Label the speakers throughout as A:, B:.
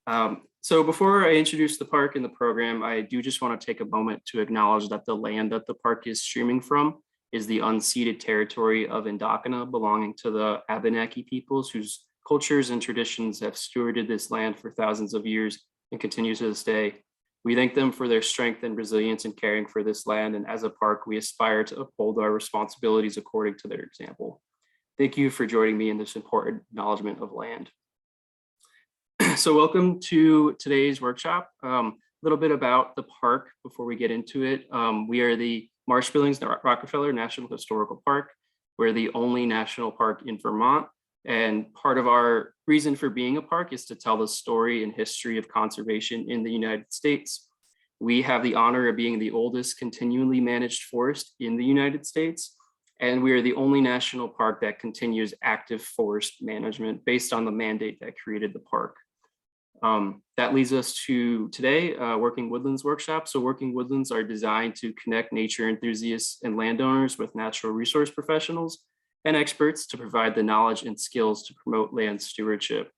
A: So before I introduce the park and the program, I do just want to take a moment to acknowledge that the land that the park is streaming from is the unceded territory of Indocana, belonging to the Abenaki peoples whose cultures and traditions have stewarded this land for thousands of years and continue to this day. We thank them for their strength and resilience in caring for this land, and as a park, we aspire to uphold our responsibilities according to their example. Thank you for joining me in this important acknowledgement of land. So welcome to today's workshop. A little bit about the park before we get into it. We are the Marsh-Billings-Rockefeller National Historical Park. We're the only national park in Vermont. And part of our reason for being a park is to tell the story and history of conservation in the United States. We have the honor of being the oldest continually managed forest in the United States. And we are the only national park that continues active forest management based on the mandate that created the park. That leads us to today, Working Woodlands workshop. So Working Woodlands are designed to connect nature enthusiasts and landowners with natural resource professionals and experts to provide the knowledge and skills to promote land stewardship.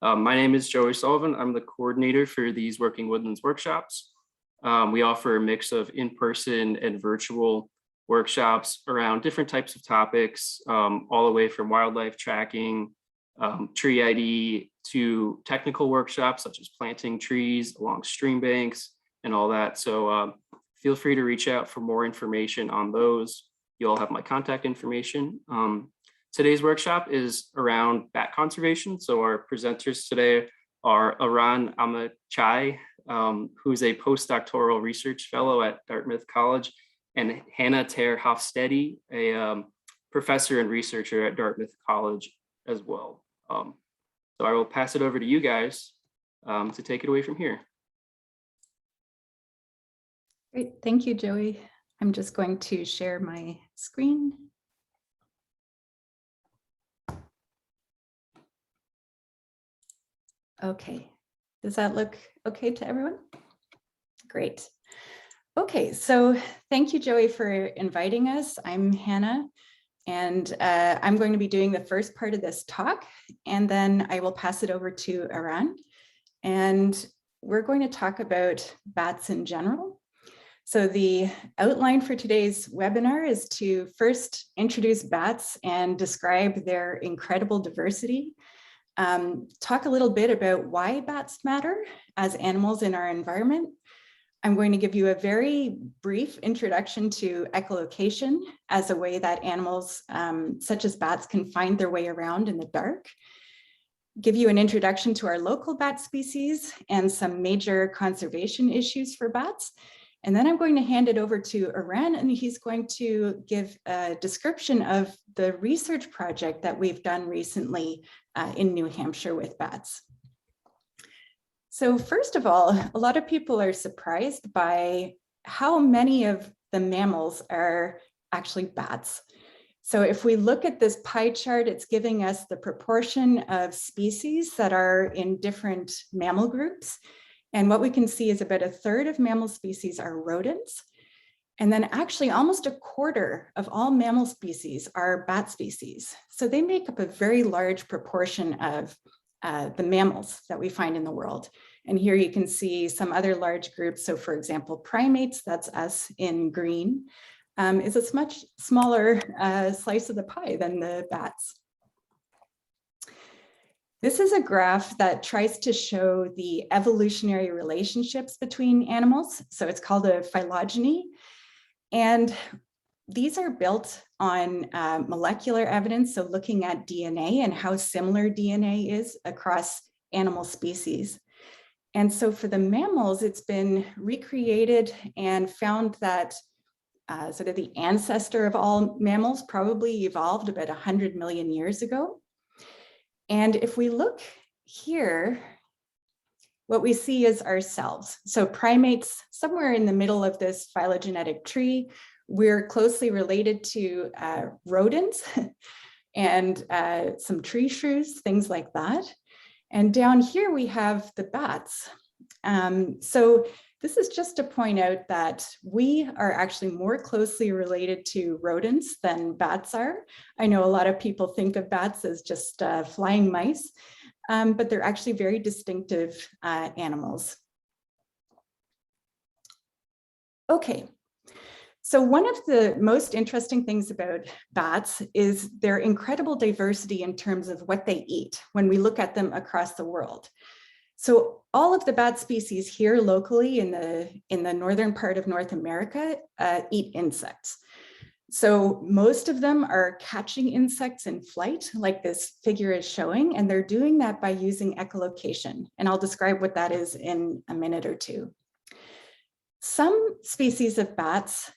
A: My name is Joey Sullivan. I'm the coordinator for these Working Woodlands workshops. We offer a mix of in-person and virtual workshops around different types of topics, all the way from wildlife tracking, tree ID, to technical workshops such as planting trees along stream banks and all that. So feel free to reach out for more information on those. You all have my contact information. Today's workshop is around bat conservation. So our presenters today are Aran Amachai, who's a postdoctoral research fellow at Dartmouth College, and Hannah Ter-Hofstede, a professor and researcher at Dartmouth College as well. So I will pass it over to you guys to take it away from here.
B: Great, thank you, Joey. I'm just going to share my screen. Okay, does that look okay to everyone? Great. Okay, so thank you, Joey, for inviting us. I'm Hannah, and I'm going to be doing the first part of this talk, and then I will pass it over to Aran. And we're going to talk about bats in general. So the outline for today's webinar is to first introduce bats and describe their incredible diversity, talk a little bit about why bats matter as animals in our environment. I'm going to give you a very brief introduction to echolocation as a way that animals such as bats can find their way around in the dark, give you an introduction to our local bat species and some major conservation issues for bats. And then I'm going to hand it over to Aran, and he's going to give a description of the research project that we've done recently in New Hampshire with bats. So first of all, a lot of people are surprised by how many of the mammals are actually bats. So if we look at this pie chart, it's giving us the proportion of species that are in different mammal groups. And what we can see is about a third of mammal species are rodents. And then actually almost a quarter of all mammal species are bat species. So they make up a very large proportion of the mammals that we find in the world. And here you can see some other large groups. So for example, primates, that's us in green, is a much smaller slice of the pie than the bats. This is a graph that tries to show the evolutionary relationships between animals. So it's called a phylogeny. And these are built on molecular evidence. So looking at DNA and how similar DNA is across animal species. And so for the mammals, it's been recreated and found that sort of the ancestor of all mammals probably evolved about 100 million years ago. And if we look here, what we see is ourselves. So primates, somewhere in the middle of this phylogenetic tree, we're closely related to rodents and some tree shrews, things like that. And down here we have the bats. So this is just to point out that we are actually more closely related to rodents than bats are. I know a lot of people think of bats as just flying mice, but they're actually very distinctive animals. Okay, so one of the most interesting things about bats is their incredible diversity in terms of what they eat when we look at them across the world. So all of the bat species here locally in the northern part of North America eat insects. So most of them are catching insects in flight, like this figure is showing, and they're doing that by using echolocation. And I'll describe what that is in a minute or two. Some species of bats,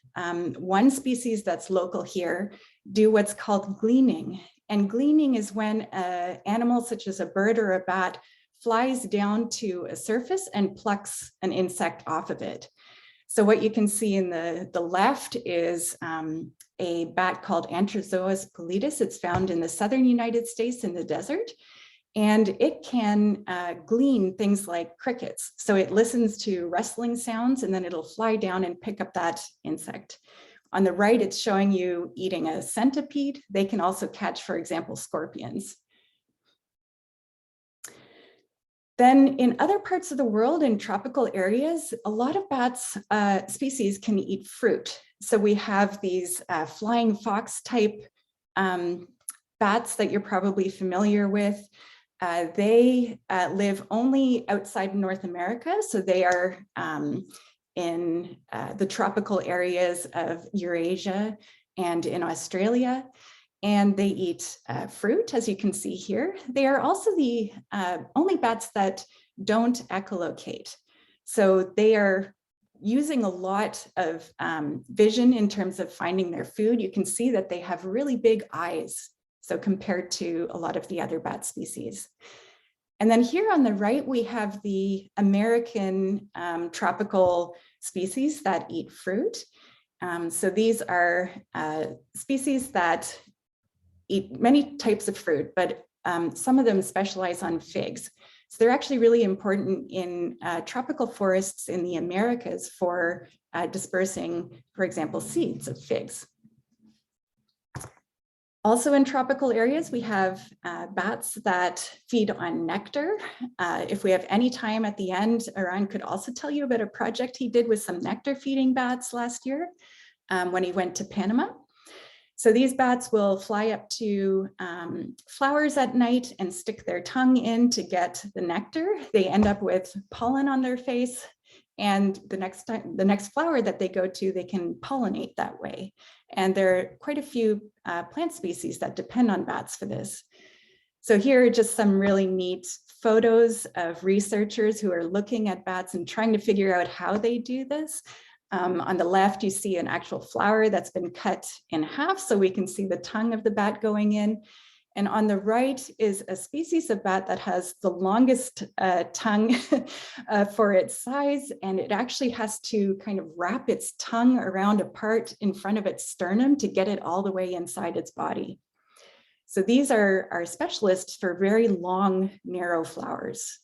B: one species that's local here, do what's called gleaming. And gleaming is when an animal such as a bird or a bat flies down to a surface and plucks an insect off of it. So what you can see in the left is a bat called Anterozoice Pallidus. It's found in the southern United States in the desert. And it can glean things like crickets. So it listens to rustling sounds and then it'll fly down and pick up that insect. On the right, it's showing you eating a centipede. They can also catch, for example, scorpions. Then in other parts of the world, in tropical areas, a lot of bats species can eat fruit. So we have these flying fox type bats that you're probably familiar with. They live only outside North America, so they are in the tropical areas of Eurasia and in Australia, and they eat fruit, as you can see here. They are also the only bats that don't echolocate. So they are using a lot of vision in terms of finding their food. You can see that they have really big eyes, so compared to a lot of the other bat species. And then here on the right, we have the American tropical species that eat fruit. So these are species that eat many types of fruit, but some of them specialize on figs. So they're actually really important in tropical forests in the Americas for dispersing, for example, seeds of figs. Also in tropical areas, we have bats that feed on nectar. If we have any time at the end, Orion could also tell you about a project he did with some nectar feeding bats last year when he went to Panama. So these bats will fly up to flowers at night and stick their tongue in to get the nectar. They end up with pollen on their face, and the next flower that they go to, they can pollinate that way. And there are quite a few plant species that depend on bats for this. So here are just some really neat photos of researchers who are looking at bats and trying to figure out how they do this. On the left, you see an actual flower that's been cut in half, so we can see the tongue of the bat going in. And on the right is a species of bat that has the longest tongue for its size, and it actually has to kind of wrap its tongue around a part in front of its sternum to get it all the way inside its body. So these are specialists for very long, narrow flowers.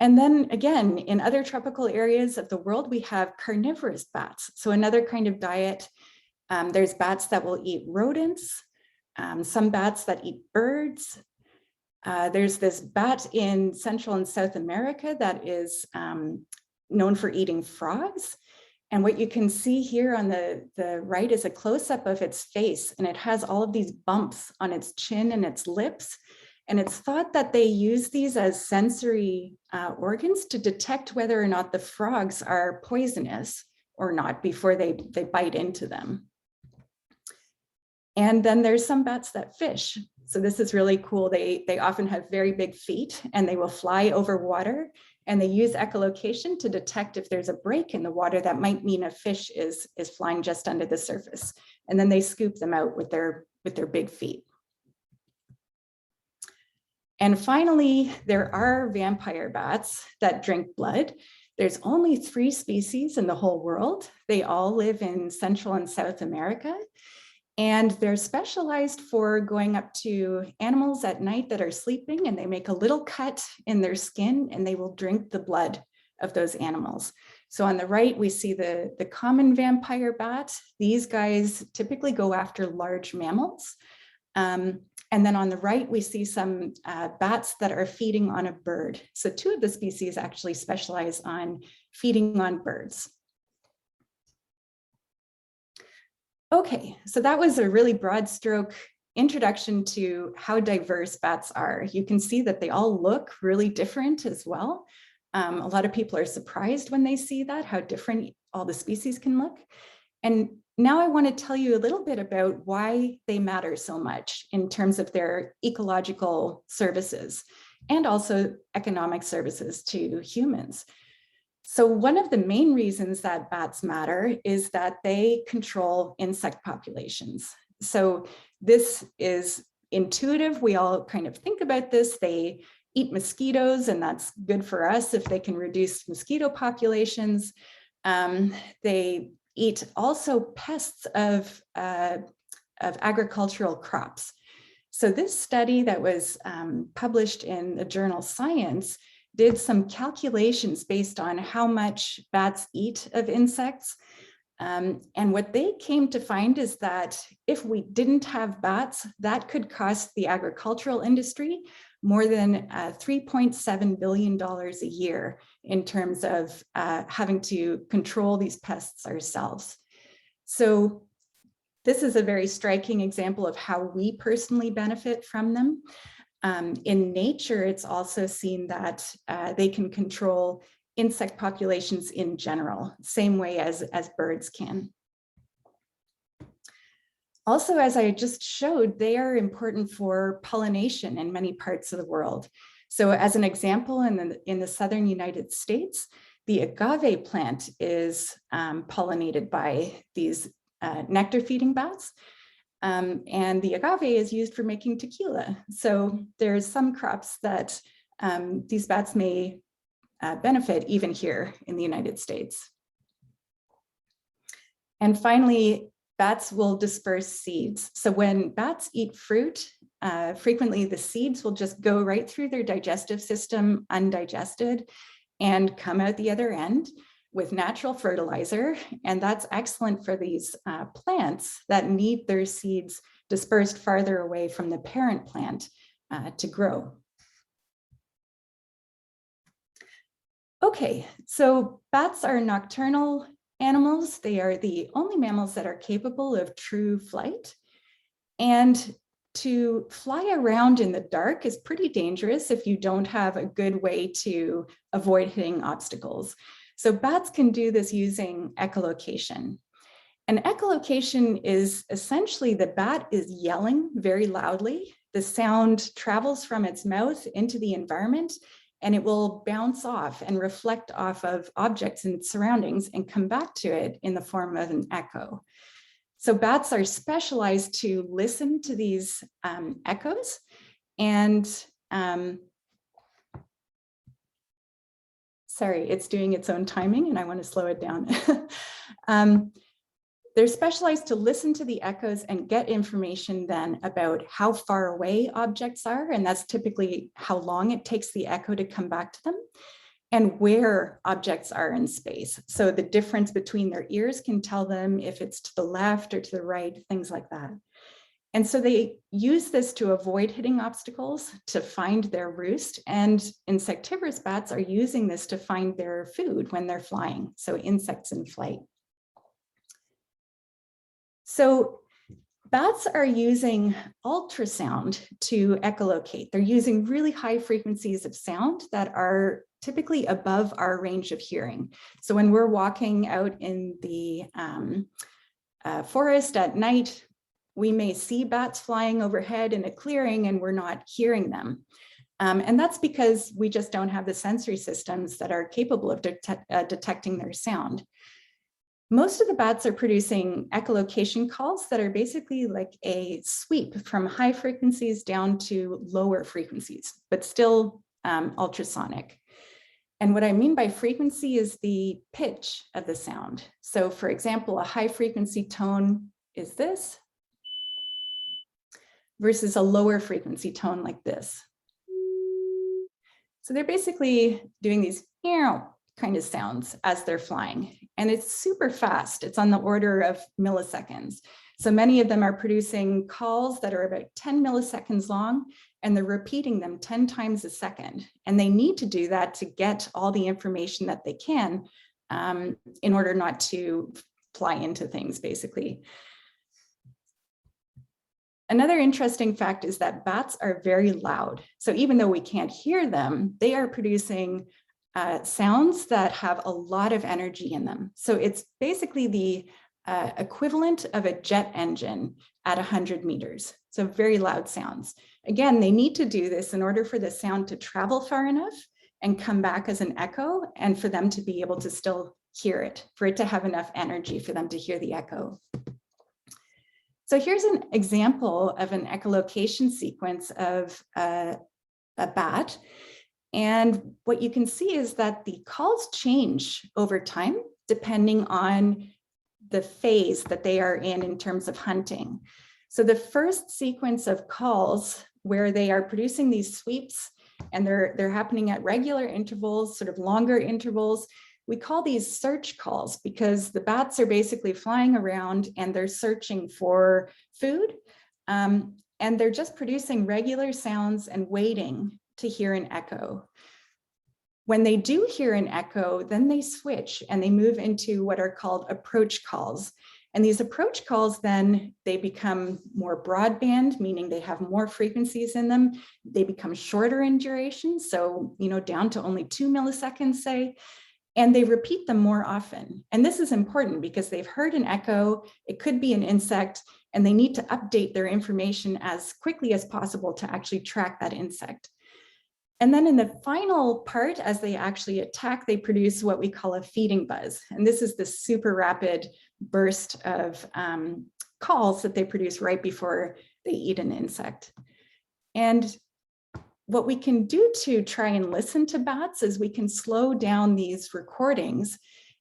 B: And then again, in other tropical areas of the world, we have carnivorous bats. So another kind of diet, there's bats that will eat rodents, some bats that eat birds. There's this bat in Central and South America that is known for eating frogs. And what you can see here on the right is a close-up of its face, and it has all of these bumps on its chin and its lips. And it's thought that they use these as sensory organs to detect whether or not the frogs are poisonous or not before they bite into them. And then there's some bats that fish. So this is really cool. They often have very big feet and they will fly over water, and they use echolocation to detect if there's a break in the water that might mean a fish is flying just under the surface. And then they scoop them out with their big feet. And finally, there are vampire bats that drink blood. There's only 3 species in the whole world. They all live in Central and South America. And they're specialized for going up to animals at night that are sleeping, and they make a little cut in their skin and they will drink the blood of those animals. So on the right, we see the common vampire bat. These guys typically go after large mammals. And And then on the right, we see some bats that are feeding on a bird. So 2 of the species actually specialize on feeding on birds. Okay, so that was a really broad stroke introduction to how diverse bats are. You can see that they all look really different as well. A lot of people are surprised when they see that, how different all the species can look. And now I want to tell you a little bit about why they matter so much in terms of their ecological services and also economic services to humans. So one of the main reasons that bats matter is that they control insect populations. So this is intuitive. We all kind of think about this. They eat mosquitoes, and that's good for us if they can reduce mosquito populations. They eat also pests of agricultural crops. So this study that was published in the journal Science did some calculations based on how much bats eat of insects. And what they came to find is that if we didn't have bats, that could cost the agricultural industry more than $3.7 billion a year in terms of having to control these pests ourselves. So this is a very striking example of how we personally benefit from them. In nature, it's also seen that they can control insect populations in general, same way as birds can. Also, as I just showed, they are important for pollination in many parts of the world. So as an example, in the southern United States, the agave plant is pollinated by these nectar feeding bats. And the agave is used for making tequila. So there's some crops that these bats may benefit even here in the United States. And finally, bats will disperse seeds. So when bats eat fruit, frequently the seeds will just go right through their digestive system undigested and come out the other end with natural fertilizer. And that's excellent for these plants that need their seeds dispersed farther away from the parent plant to grow. Okay, so bats are nocturnal animals. They are the only mammals that are capable of true flight. And to fly around in the dark is pretty dangerous if you don't have a good way to avoid hitting obstacles. So bats can do this using echolocation. And echolocation is essentially the bat is yelling very loudly. The sound travels from its mouth into the environment, and it will bounce off and reflect off of objects in its surroundings and come back to it in the form of an echo. So bats are specialized to listen to these echoes, and sorry, it's doing its own timing and I want to slow it down. They're specialized to listen to the echoes and get information then about how far away objects are, and that's typically how long it takes the echo to come back to them, and where objects are in space. So the difference between their ears can tell them if it's to the left or to the right, things like that. And so they use this to avoid hitting obstacles, to find their roost, and insectivorous bats are using this to find their food when they're flying, so insects in flight. So bats are using ultrasound to echolocate. They're using really high frequencies of sound that are typically above our range of hearing. So when we're walking out in the forest at night, we may see bats flying overhead in a clearing and we're not hearing them. And that's because we just don't have the sensory systems that are capable of detecting their sound. Most of the bats are producing echolocation calls that are basically like a sweep from high frequencies down to lower frequencies, but still ultrasonic. And what I mean by frequency is the pitch of the sound. So for example, a high frequency tone is this versus a lower frequency tone like this. So they're basically doing these kind of sounds as they're flying. And it's super fast. It's on the order of milliseconds. So many of them are producing calls that are about 10 milliseconds long, and they're repeating them 10 times a second. And they need to do that to get all the information that they can in order not to fly into things, basically. Another interesting fact is that bats are very loud. So even though we can't hear them, they are producing sounds that have a lot of energy in them. So it's basically the equivalent of a jet engine at 100 meters. So very loud sounds. Again, they need to do this in order for the sound to travel far enough and come back as an echo, and for them to be able to still hear it, for it to have enough energy for them to hear the echo. So here's an example of an echolocation sequence of a bat. And what you can see is that the calls change over time, depending on the phase that they are in terms of hunting. So the first sequence of calls where they are producing these sweeps, and they're happening at regular intervals, sort of longer intervals, we call these search calls, because the bats are basically flying around and they're searching for food. And they're just producing regular sounds and waiting to hear an echo. When they do hear an echo, then they switch and they move into what are called approach calls. And these approach calls, then they become more broadband, meaning they have more frequencies in them. They become shorter in duration, so down to only 2 milliseconds, say. And they repeat them more often. And this is important because they've heard an echo, it could be an insect, and they need to update their information as quickly as possible to actually track that insect. And then in the final part, as they actually attack, they produce what we call a feeding buzz. And this is the super rapid burst of calls that they produce right before they eat an insect. And what we can do to try and listen to bats is we can slow down these recordings.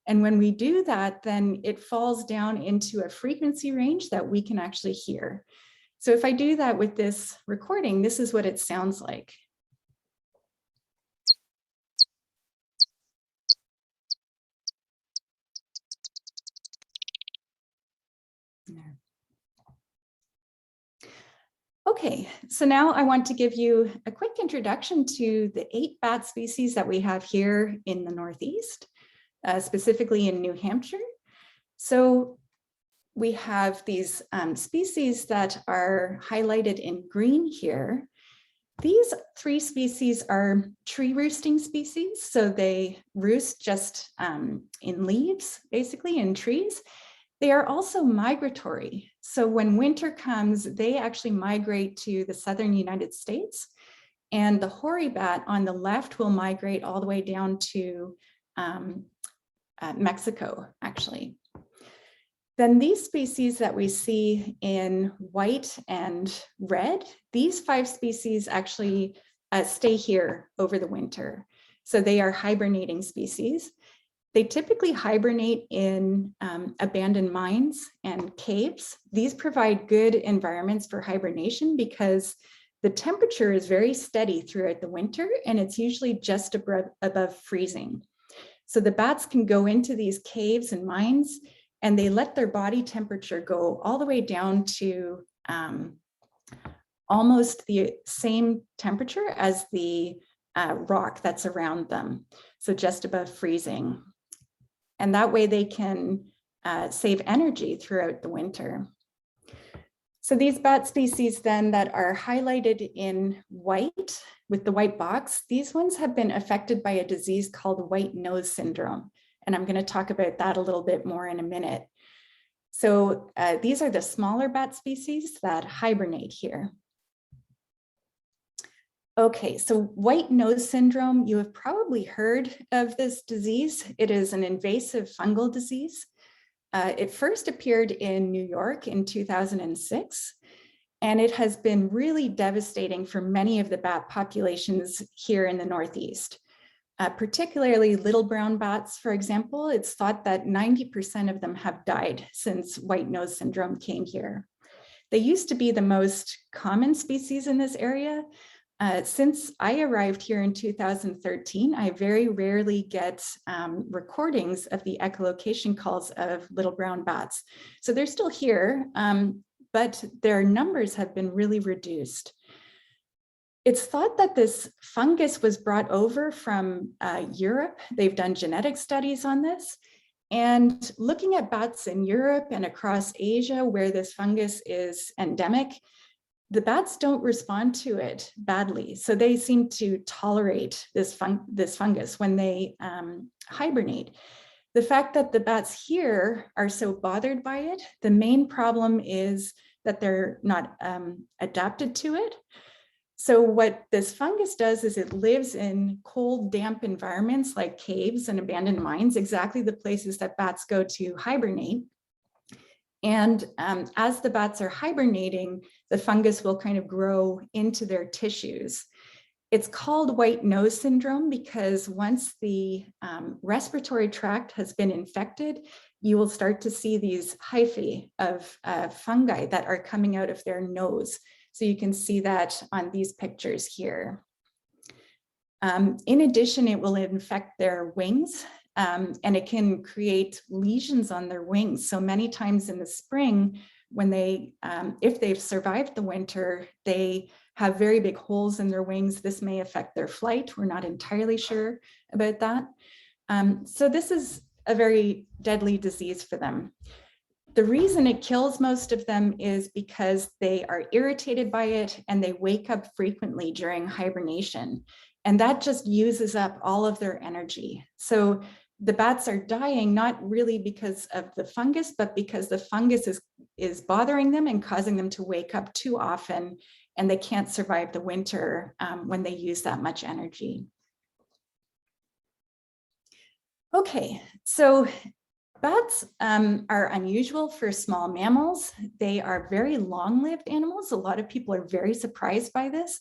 B: And when we do that, then it falls down into a frequency range that we can actually hear. So if I do that with this recording, this is what it sounds like. Okay, so now I want to give you a quick introduction to the 8 bat species that we have here in the Northeast, specifically in New Hampshire. So we have these species that are highlighted in green here. These 3 species are tree roosting species. So they roost just in leaves, basically in trees. They are also migratory. So when winter comes, they actually migrate to the southern United States. And the hoary bat on the left will migrate all the way down to Mexico, actually. Then these species that we see in white and red, these 5 species actually stay here over the winter. So they are hibernating species. They typically hibernate in abandoned mines and caves. These provide good environments for hibernation because the temperature is very steady throughout the winter, and it's usually just above freezing. So the bats can go into these caves and mines, and they let their body temperature go all the way down to almost the same temperature as the rock that's around them. So just above freezing. And that way they can save energy throughout the winter. So these bat species then that are highlighted in white with the white box, these ones have been affected by a disease called white nose syndrome. And I'm going to talk about that a little bit more in a minute. So these are the smaller bat species that hibernate here. Okay, so white nose syndrome, you have probably heard of this disease. It is an invasive fungal disease. It first appeared in New York in 2006, and it has been really devastating for many of the bat populations here in the Northeast. Particularly little brown bats, for example, it's thought that 90% of them have died since white nose syndrome came here. They used to be the most common species in this area, Since I arrived here in 2013, I very rarely get recordings of the echolocation calls of little brown bats. So they're still here, but their numbers have been really reduced. It's thought that this fungus was brought over from Europe. They've done genetic studies on this. And looking at bats in Europe and across Asia where this fungus is endemic, the bats don't respond to it badly. So they seem to tolerate this fungus when they hibernate. The fact that the bats here are so bothered by it, the main problem is that they're not adapted to it. So what this fungus does is it lives in cold, damp environments like caves and abandoned mines, exactly the places that bats go to hibernate. And as the bats are hibernating, the fungus will kind of grow into their tissues. It's called white nose syndrome because once the respiratory tract has been infected, you will start to see these hyphae of fungi that are coming out of their nose. So you can see that on these pictures here. In addition, it will infect their wings. And it can create lesions on their wings. So many times in the spring, when they, if they've survived the winter, they have very big holes in their wings. This may affect their flight. We're not entirely sure about that. So this is a very deadly disease for them. The reason it kills most of them is because they are irritated by it and they wake up frequently during hibernation. And that just uses up all of their energy. So the bats are dying not really because of the fungus, but because the fungus is bothering them and causing them to wake up too often, and they can't survive the winter when they use that much energy. Okay, so bats are unusual for small mammals. They are very long-lived animals. A lot of people are very surprised by this.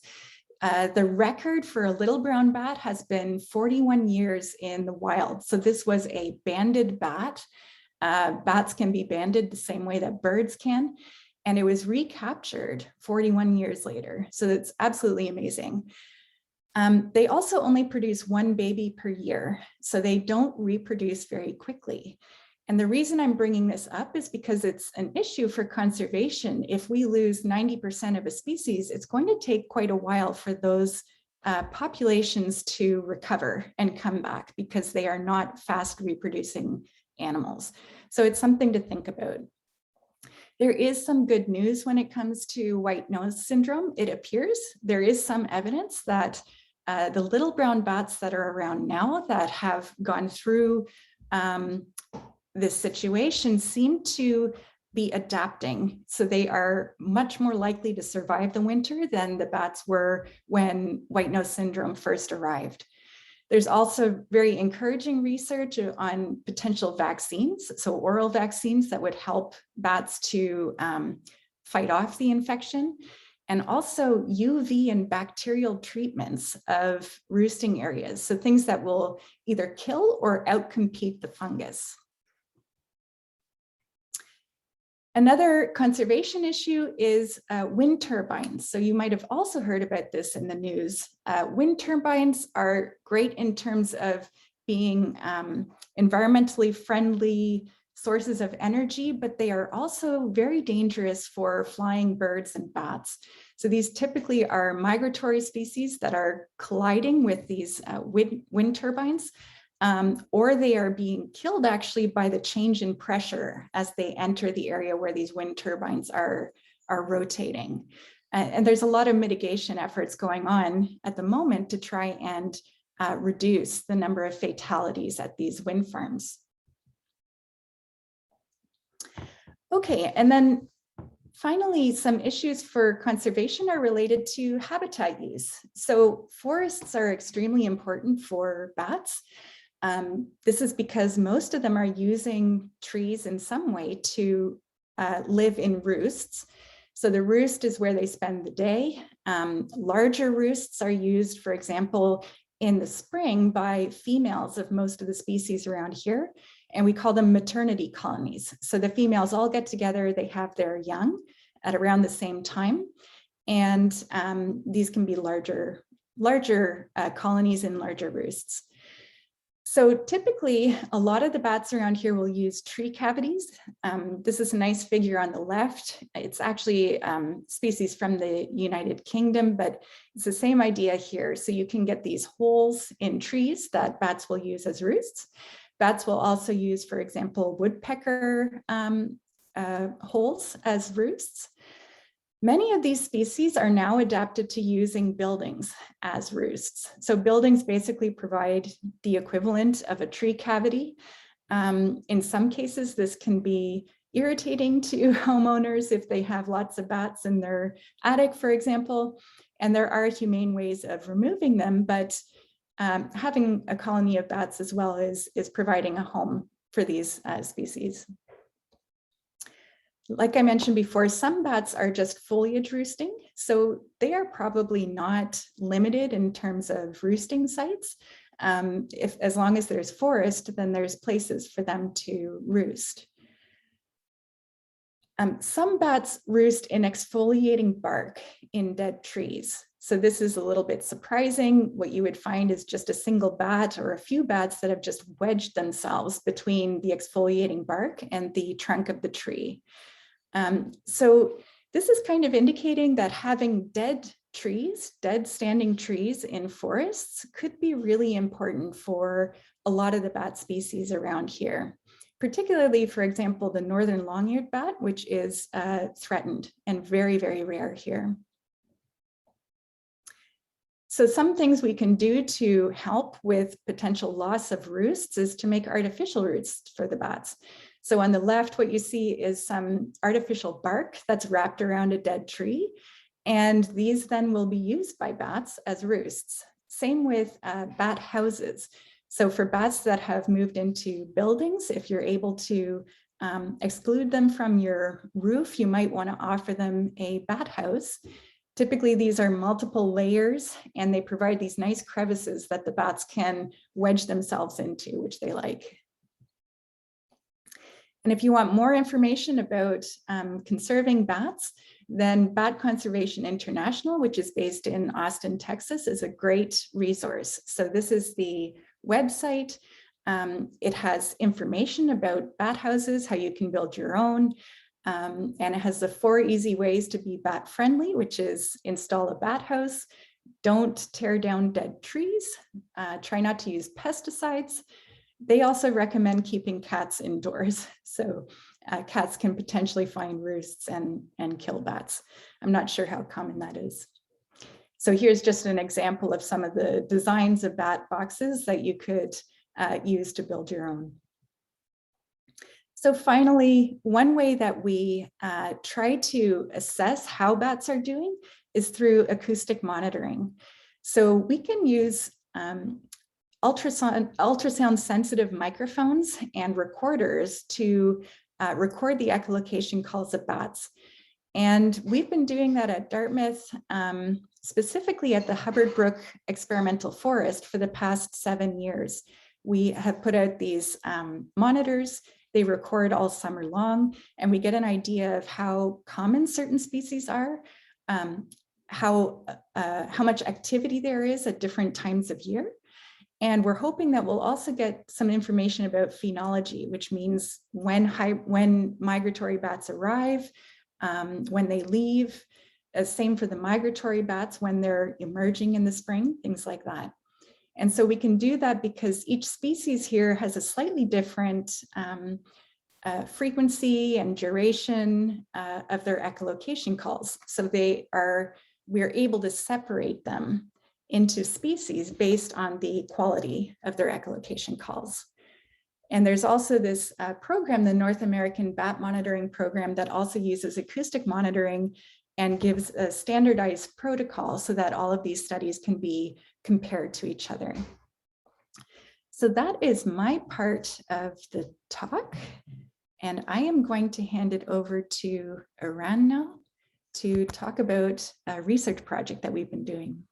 B: The record for a little brown bat has been 41 years in the wild. So this was a banded bat. Bats can be banded the same way that birds can. And it was recaptured 41 years later. So it's absolutely amazing. They also only produce one baby per year. So they don't reproduce very quickly. And the reason I'm bringing this up is because it's an issue for conservation. If we lose 90% of a species, it's going to take quite a while for those populations to recover and come back because they are not fast reproducing animals. So it's something to think about. There is some good news when it comes to white nose syndrome. It appears there is some evidence that the little brown bats that are around now that have gone through this situation seem to be adapting. So they are much more likely to survive the winter than the bats were when white nose syndrome first arrived. There's also very encouraging research on potential vaccines, so oral vaccines that would help bats to fight off the infection, and also UV and bacterial treatments of roosting areas, so things that will either kill or outcompete the fungus. Another conservation issue is wind turbines. So you might have also heard about this in the news. Wind turbines are great in terms of being environmentally friendly sources of energy, but they are also very dangerous for flying birds and bats. So these typically are migratory species that are colliding with these wind turbines. Or they are being killed actually by the change in pressure as they enter the area where these wind turbines are rotating. And there's a lot of mitigation efforts going on at the moment to try and reduce the number of fatalities at these wind farms. Okay, and then finally, some issues for conservation are related to habitat use. So forests are extremely important for bats. This is because most of them are using trees in some way to live in roosts. So the roost is where they spend the day. Larger roosts are used, for example, in the spring by females of most of the species around here. And we call them maternity colonies. So the females all get together, they have their young at around the same time. And these can be larger colonies in larger roosts. So typically, a lot of the bats around here will use tree cavities. This is a nice figure on the left. It's actually species from the United Kingdom, but it's the same idea here. So you can get these holes in trees that bats will use as roosts. Bats will also use, for example, woodpecker holes as roosts. Many of these species are now adapted to using buildings as roosts. So buildings basically provide the equivalent of a tree cavity. In some cases, this can be irritating to homeowners if they have lots of bats in their attic, for example, and there are humane ways of removing them, but having a colony of bats as well is providing a home for these species. Like I mentioned before, some bats are just foliage roosting, so they are probably not limited in terms of roosting sites. As long as there's forest, then there's places for them to roost. Some bats roost in exfoliating bark in dead trees. So this is a little bit surprising. What you would find is just a single bat or a few bats that have just wedged themselves between the exfoliating bark and the trunk of the tree. So this is kind of indicating that having dead standing trees in forests could be really important for a lot of the bat species around here, particularly, for example, the northern long-eared bat, which is threatened and very, very rare here. So some things we can do to help with potential loss of roosts is to make artificial roosts for the bats. So on the left, what you see is some artificial bark that's wrapped around a dead tree. And these then will be used by bats as roosts. Same with bat houses. So for bats that have moved into buildings, if you're able to exclude them from your roof, you might want to offer them a bat house. Typically, these are multiple layers and they provide these nice crevices that the bats can wedge themselves into, which they like. And if you want more information about conserving bats, then Bat Conservation International, which is based in Austin, Texas, is a great resource. So this is the website. It has information about bat houses, how you can build your own. And it has the 4 easy ways to be bat friendly, which is install a bat house, don't tear down dead trees, try not to use pesticides. They also recommend keeping cats indoors. So cats can potentially find roosts and kill bats. I'm not sure how common that is. So here's just an example of some of the designs of bat boxes that you could use to build your own. So finally, one way that we try to assess how bats are doing is through acoustic monitoring. So we can use ultrasound sensitive microphones and recorders to record the echolocation calls of bats. And we've been doing that at Dartmouth, specifically at the Hubbard Brook Experimental Forest for the past 7 years. We have put out these monitors. They record all summer long, and we get an idea of how common certain species are, how much activity there is at different times of year. And we're hoping that we'll also get some information about phenology, which means when migratory bats arrive, when they leave, same for the migratory bats, when they're emerging in the spring, things like that. And so we can do that because each species here has a slightly different frequency and duration of their echolocation calls. So we're able to separate them into species based on the quality of their echolocation calls. And there's also this program, the North American Bat Monitoring Program, that also uses acoustic monitoring and gives a standardized protocol so that all of these studies can be compared to each other. So that is my part of the talk. And I am going to hand it over to Iran now to talk about a research project that we've been doing.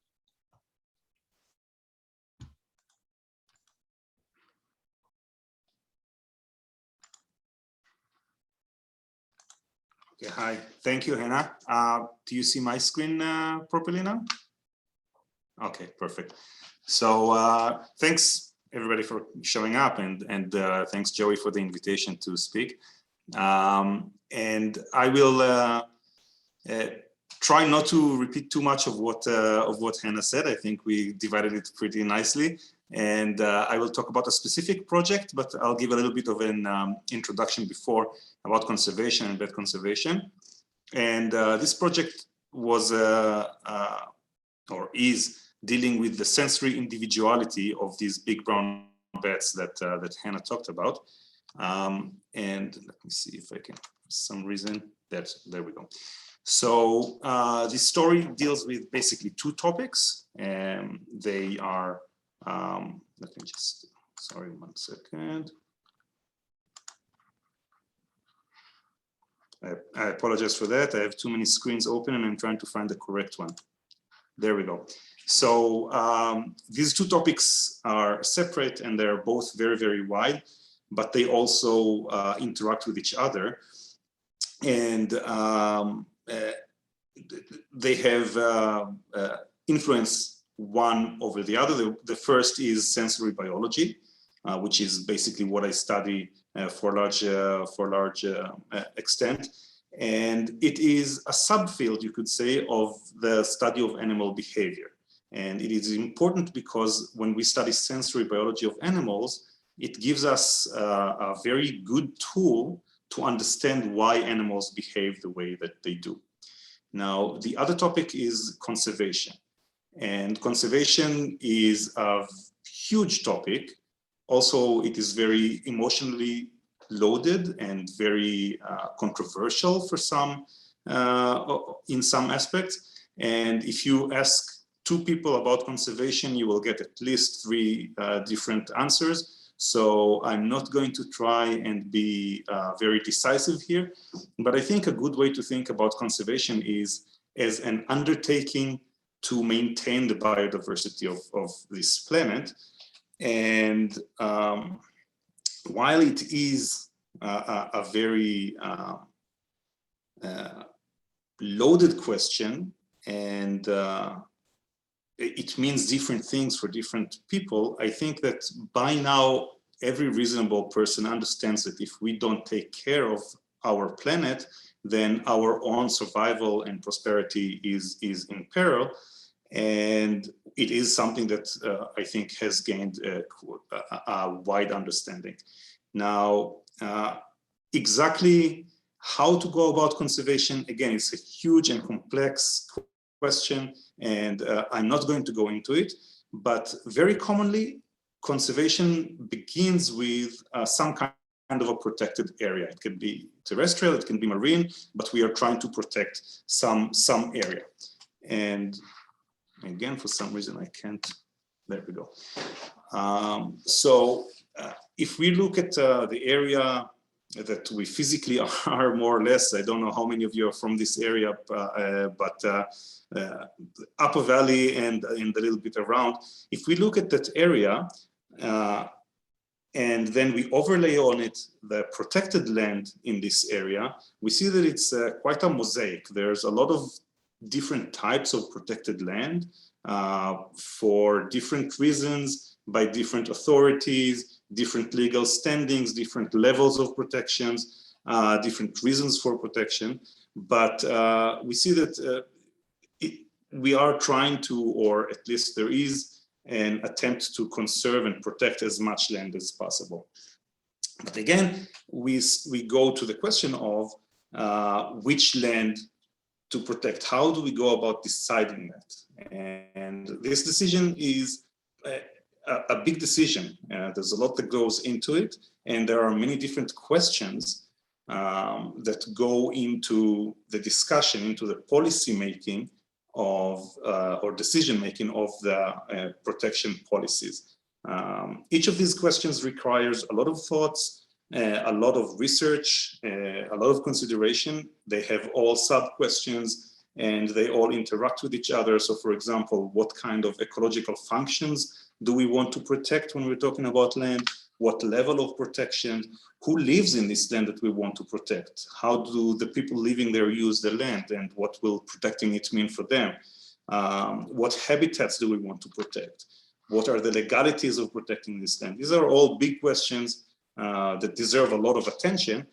C: Okay, hi. Thank you, Hannah. Do you see my screen properly now? Okay, perfect. So thanks everybody for showing up, and thanks Joey for the invitation to speak. And I will try not to repeat too much of what Hannah said. I think we divided it pretty nicely. And I will talk about a specific project, but I'll give a little bit of an introduction before about conservation and bat conservation. And this project was or is dealing with the sensory individuality of these big brown bats that Hannah talked about. And let me see if I can, for some reason, there we go. So this story deals with basically two topics, and they are, let me just, sorry, 1 second. I apologize for that. I have too many screens open and I'm trying to find the correct one. There we go. So these two topics are separate and they're both very, very wide, but they also interact with each other. And they have influence one over the other. The first is sensory biology, which is basically what I study for large extent. And it is a subfield, you could say, of the study of animal behavior. And it is important because when we study sensory biology of animals, it gives us a very good tool to understand why animals behave the way that they do. Now, the other topic is conservation. And conservation is a huge topic. Also, it is very emotionally loaded and very controversial for some, in some aspects. And if you ask two people about conservation, you will get at least 3 different answers. So I'm not going to try and be very decisive here, but I think a good way to think about conservation is as an undertaking to maintain the biodiversity of this planet. And while it is a very loaded question, and it means different things for different people, I think that by now every reasonable person understands that if we don't take care of our planet, then our own survival and prosperity is in peril. And it is something that I think has gained a wide understanding. Now, exactly how to go about conservation, again, it's a huge and complex question, and I'm not going to go into it, but very commonly, conservation begins with some kind of a protected area. It can be terrestrial, it can be marine, but we are trying to protect some area. And again, for some reason, I can't, there we go. So if we look at the area that we physically are more or less, I don't know how many of you are from this area, but Upper Valley and a little bit around, if we look at that area, and then we overlay on it the protected land in this area, we see that it's quite a mosaic. There's a lot of different types of protected land for different reasons, by different authorities, different legal standings, different levels of protections, different reasons for protection. But we see that we are trying to, or at least there is an attempt to conserve and protect as much land as possible. But again, we go to the question of which land to protect. How do we go about deciding that? And this decision is a big decision. There's a lot that goes into it, and there are many different questions that go into the discussion, into the policy making of or decision making of the protection policies. Each of these questions requires a lot of thoughts, a lot of research, a lot of consideration. They have all sub-questions and they all interact with each other. So for example, what kind of ecological functions do we want to protect when we're talking about land? what level of protection, who lives in this land that we want to protect, how do the people living there use the land, and what will protecting it mean for them, what habitats do we want to protect, what are the legalities of protecting this land. These are all big questions that deserve a lot of attention.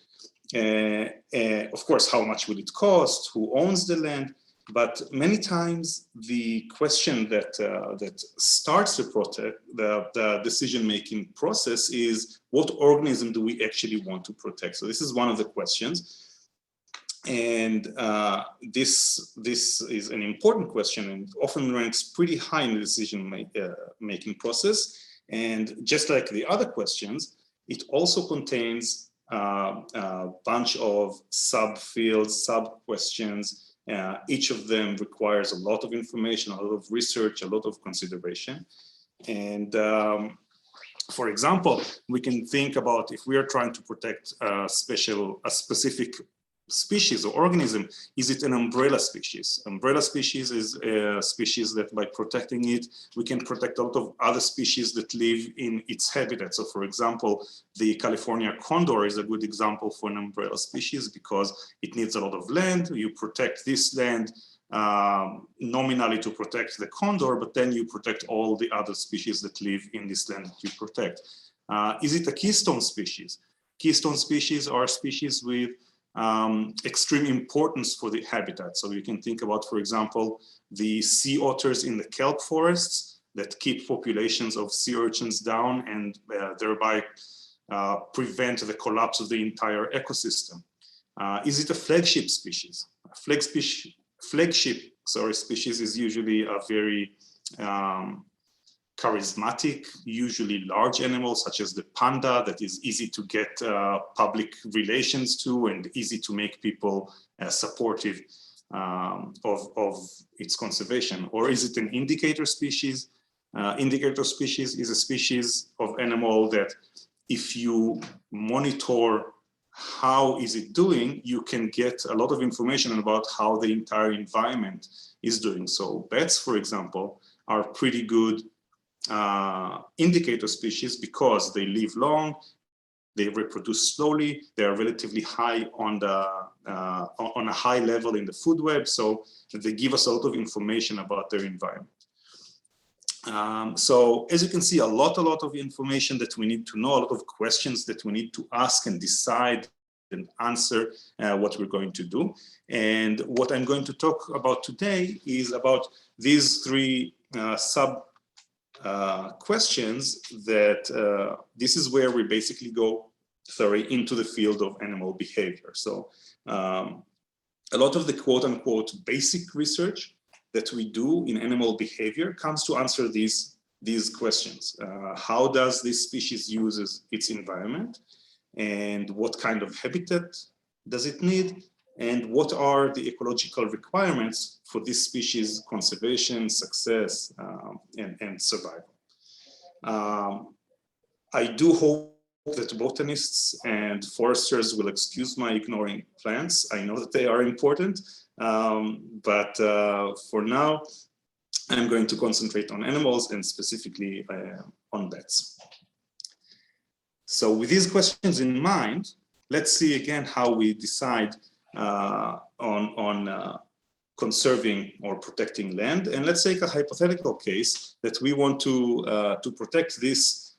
C: Of course, how much will it cost, who owns the land? But many times the question that starts the decision-making process is, what organism do we actually want to protect? So this is one of the questions. And this is an important question and often ranks pretty high in the decision-making process. And just like the other questions, it also contains a bunch of sub-fields, sub-questions. Each of them requires a lot of information, a lot of research, a lot of consideration. And for example, we can think about if we are trying to protect a specific species or organism, is it an umbrella species? Umbrella species is a species that by protecting it, we can protect a lot of other species that live in its habitat. So for example, the California condor is a good example for an umbrella species because it needs a lot of land. You protect this land nominally to protect the condor, but then you protect all the other species that live in this land that you protect. Is it a keystone species? Keystone species are species with extreme importance for the habitat. So you can think about, for example, the sea otters in the kelp forests that keep populations of sea urchins down and thereby prevent the collapse of the entire ecosystem. Is it a flagship species? Flagship species is usually a very charismatic, usually large animals such as the panda that is easy to get public relations to and easy to make people supportive of its conservation. Or is it an indicator species? Indicator species is a species of animal that if you monitor how is it doing, you can get a lot of information about how the entire environment is doing. So bats, for example, are pretty good indicator species because they live long, they reproduce slowly, they are relatively high on a high level in the food web, so they give us a lot of information about their environment. So as you can see, a lot of information that we need to know, a lot of questions that we need to ask and decide and answer what we're going to do. And what I'm going to talk about today is about these three questions that this is where we basically go, into the field of animal behavior. So a lot of the quote unquote basic research that we do in animal behavior comes to answer these questions. How does this species use its environment? And what kind of habitat does it need? And what are the ecological requirements for this species conservation, success, and survival? I do hope that botanists and foresters will excuse my ignoring plants. I know that they are important, but for now, I'm going to concentrate on animals and specifically on bats. So with these questions in mind, let's see again how we decide on conserving or protecting land. And let's take a hypothetical case that we want to protect this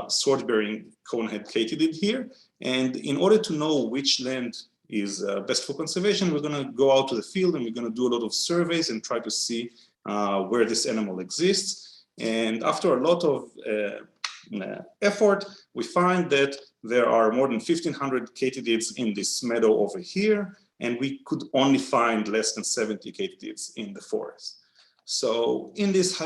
C: sword-bearing conehead katydid here. And in order to know which land is best for conservation, we're going to go out to the field and we're going to do a lot of surveys and try to see where this animal exists. And after a lot of effort, we find that there are more than 1,500 katydids in this meadow over here, and we could only find less than 70 katydids in the forest. So in this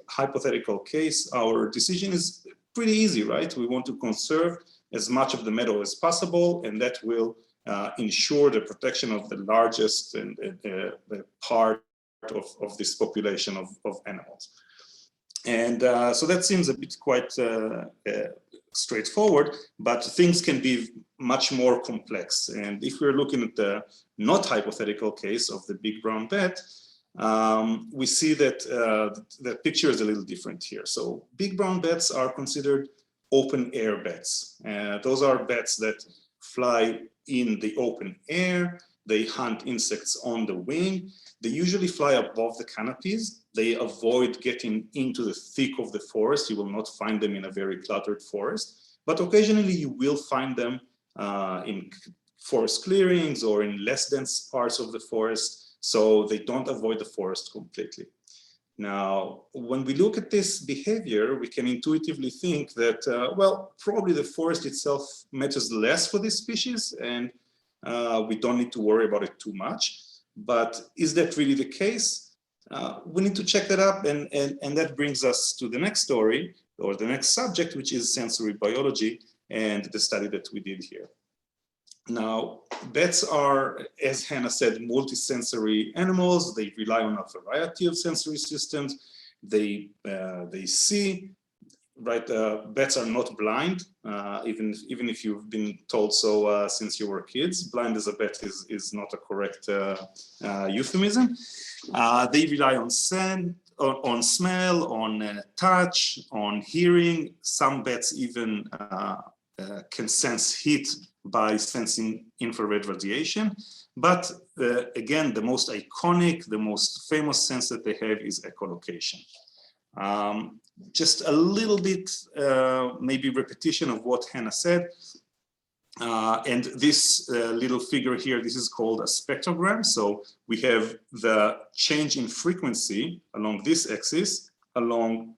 C: hypothetical case, our decision is pretty easy, right? We want to conserve as much of the meadow as possible, and that will ensure the protection of the largest and the part of this population of animals. And so that seems a bit quite straightforward, but things can be much more complex. And if we're looking at the not hypothetical case of the big brown bat, we see that the picture is a little different here. So big brown bats are considered open air bats. Those are bats that fly in the open air. They hunt insects on the wing. They usually fly above the canopies. They avoid getting into the thick of the forest. You will not find them in a very cluttered forest, but occasionally you will find them in forest clearings or in less dense parts of the forest, so they don't avoid the forest completely. Now, when we look at this behavior, we can intuitively think that, well, probably the forest itself matters less for this species, and we don't need to worry about it too much. But is that really the case? We need to check that up, and that brings us to the next story, or the next subject, which is sensory biology and the study that we did here. Now, bats are, as Hannah said, multisensory animals. They rely on a variety of sensory systems. They see, right? Bats are not blind, even if you've been told so since you were kids. Blind as a bat is not a correct euphemism. They rely on scent, on smell, on touch, on hearing. Some bats even can sense heat by sensing infrared radiation. But again, the most iconic, the most famous sense that they have is echolocation. Just a little bit, maybe repetition of what Hannah said. And this little figure here, this is called a spectrogram. So we have the change in frequency along this axis, along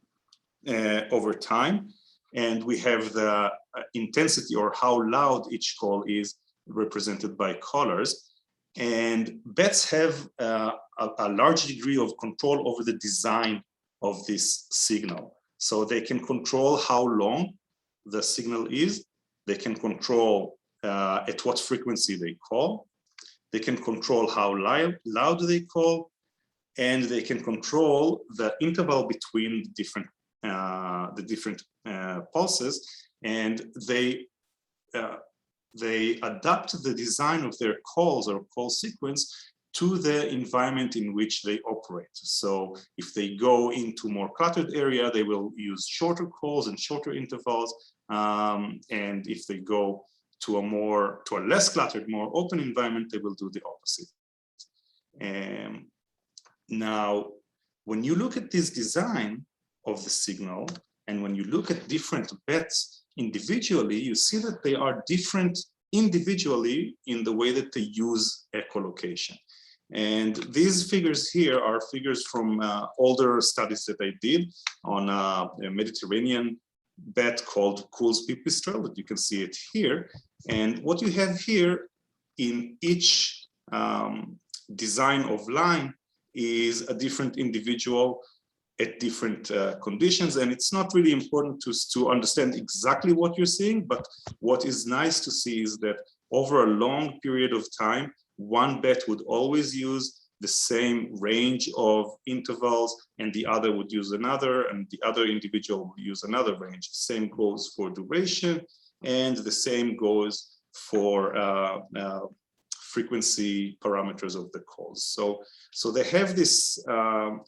C: over time. And we have the intensity, or how loud each call is, represented by colors. And bats have a large degree of control over the design of this signal. So they can control how long the signal is. They can control at what frequency they call. They can control how loud they call. And they can control the interval between the different pulses, and they adapt the design of their calls or call sequence to the environment in which they operate. So if they go into more cluttered area, they will use shorter calls and shorter intervals. And if they go to a less cluttered, more open environment, they will do the opposite. Now, when you look at this design of the signal, and when you look at different bats individually, you see that they are different individually in the way that they use echolocation. And these figures here are figures from older studies that I did on a Mediterranean bat called Kuhl's pipistrelle, that you can see it here. And what you have here in each design of line is a different individual at different conditions. And it's not really important to understand exactly what you're seeing, but what is nice to see is that over a long period of time, one bat would always use the same range of intervals, and the other would use another, and the other individual would use another range. Same goes for duration, and the same goes for frequency parameters of the calls. So they have this,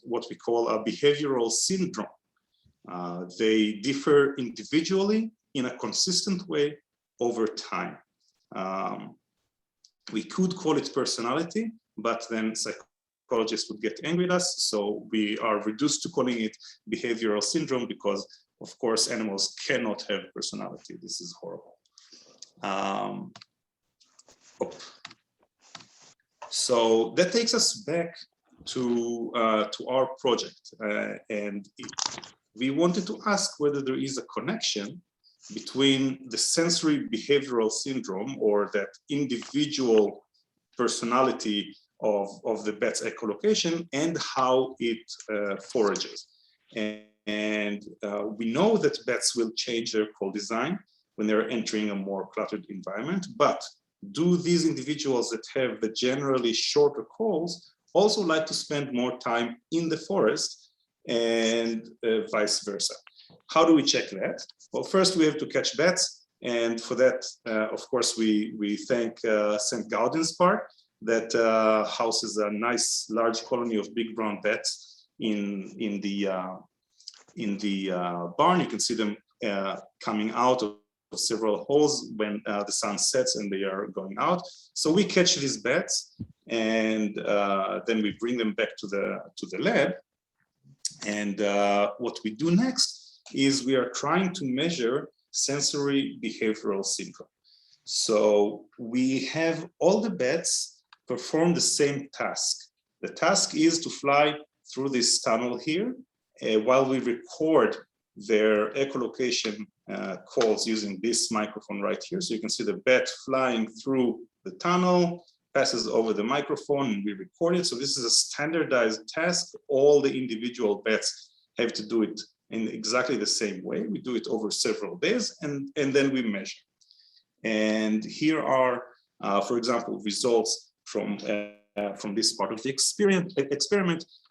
C: what we call a behavioral syndrome. They differ individually in a consistent way over time. We could call it personality, but then psychologists would get angry at us. So we are reduced to calling it behavioral syndrome because, of course, animals cannot have personality. This is horrible. So that takes us back to our project. And we wanted to ask whether there is a connection between the sensory behavioral syndrome, or that individual personality of the bat's echolocation, and how it forages. And we know that bats will change their call design when they're entering a more cluttered environment, but do these individuals that have the generally shorter calls also like to spend more time in the forest, and vice versa? How do we check that? Well, first we have to catch bats, and for that, of course, we thank St. Gaudens Park that houses a nice large colony of big brown bats in the barn. You can see them coming out of several holes when the sun sets and they are going out. So we catch these bats, and then we bring them back to the lab. And what we do next is we are trying to measure sensory behavioral syndrome. So we have all the bats perform the same task. The task is to fly through this tunnel here while we record their echolocation calls using this microphone right here. So you can see the bat flying through the tunnel, passes over the microphone, and we record it. So this is a standardized task. All the individual bats have to do it in exactly the same way. We do it over several days, and then we measure. And here are, for example, results from this part of the experiment.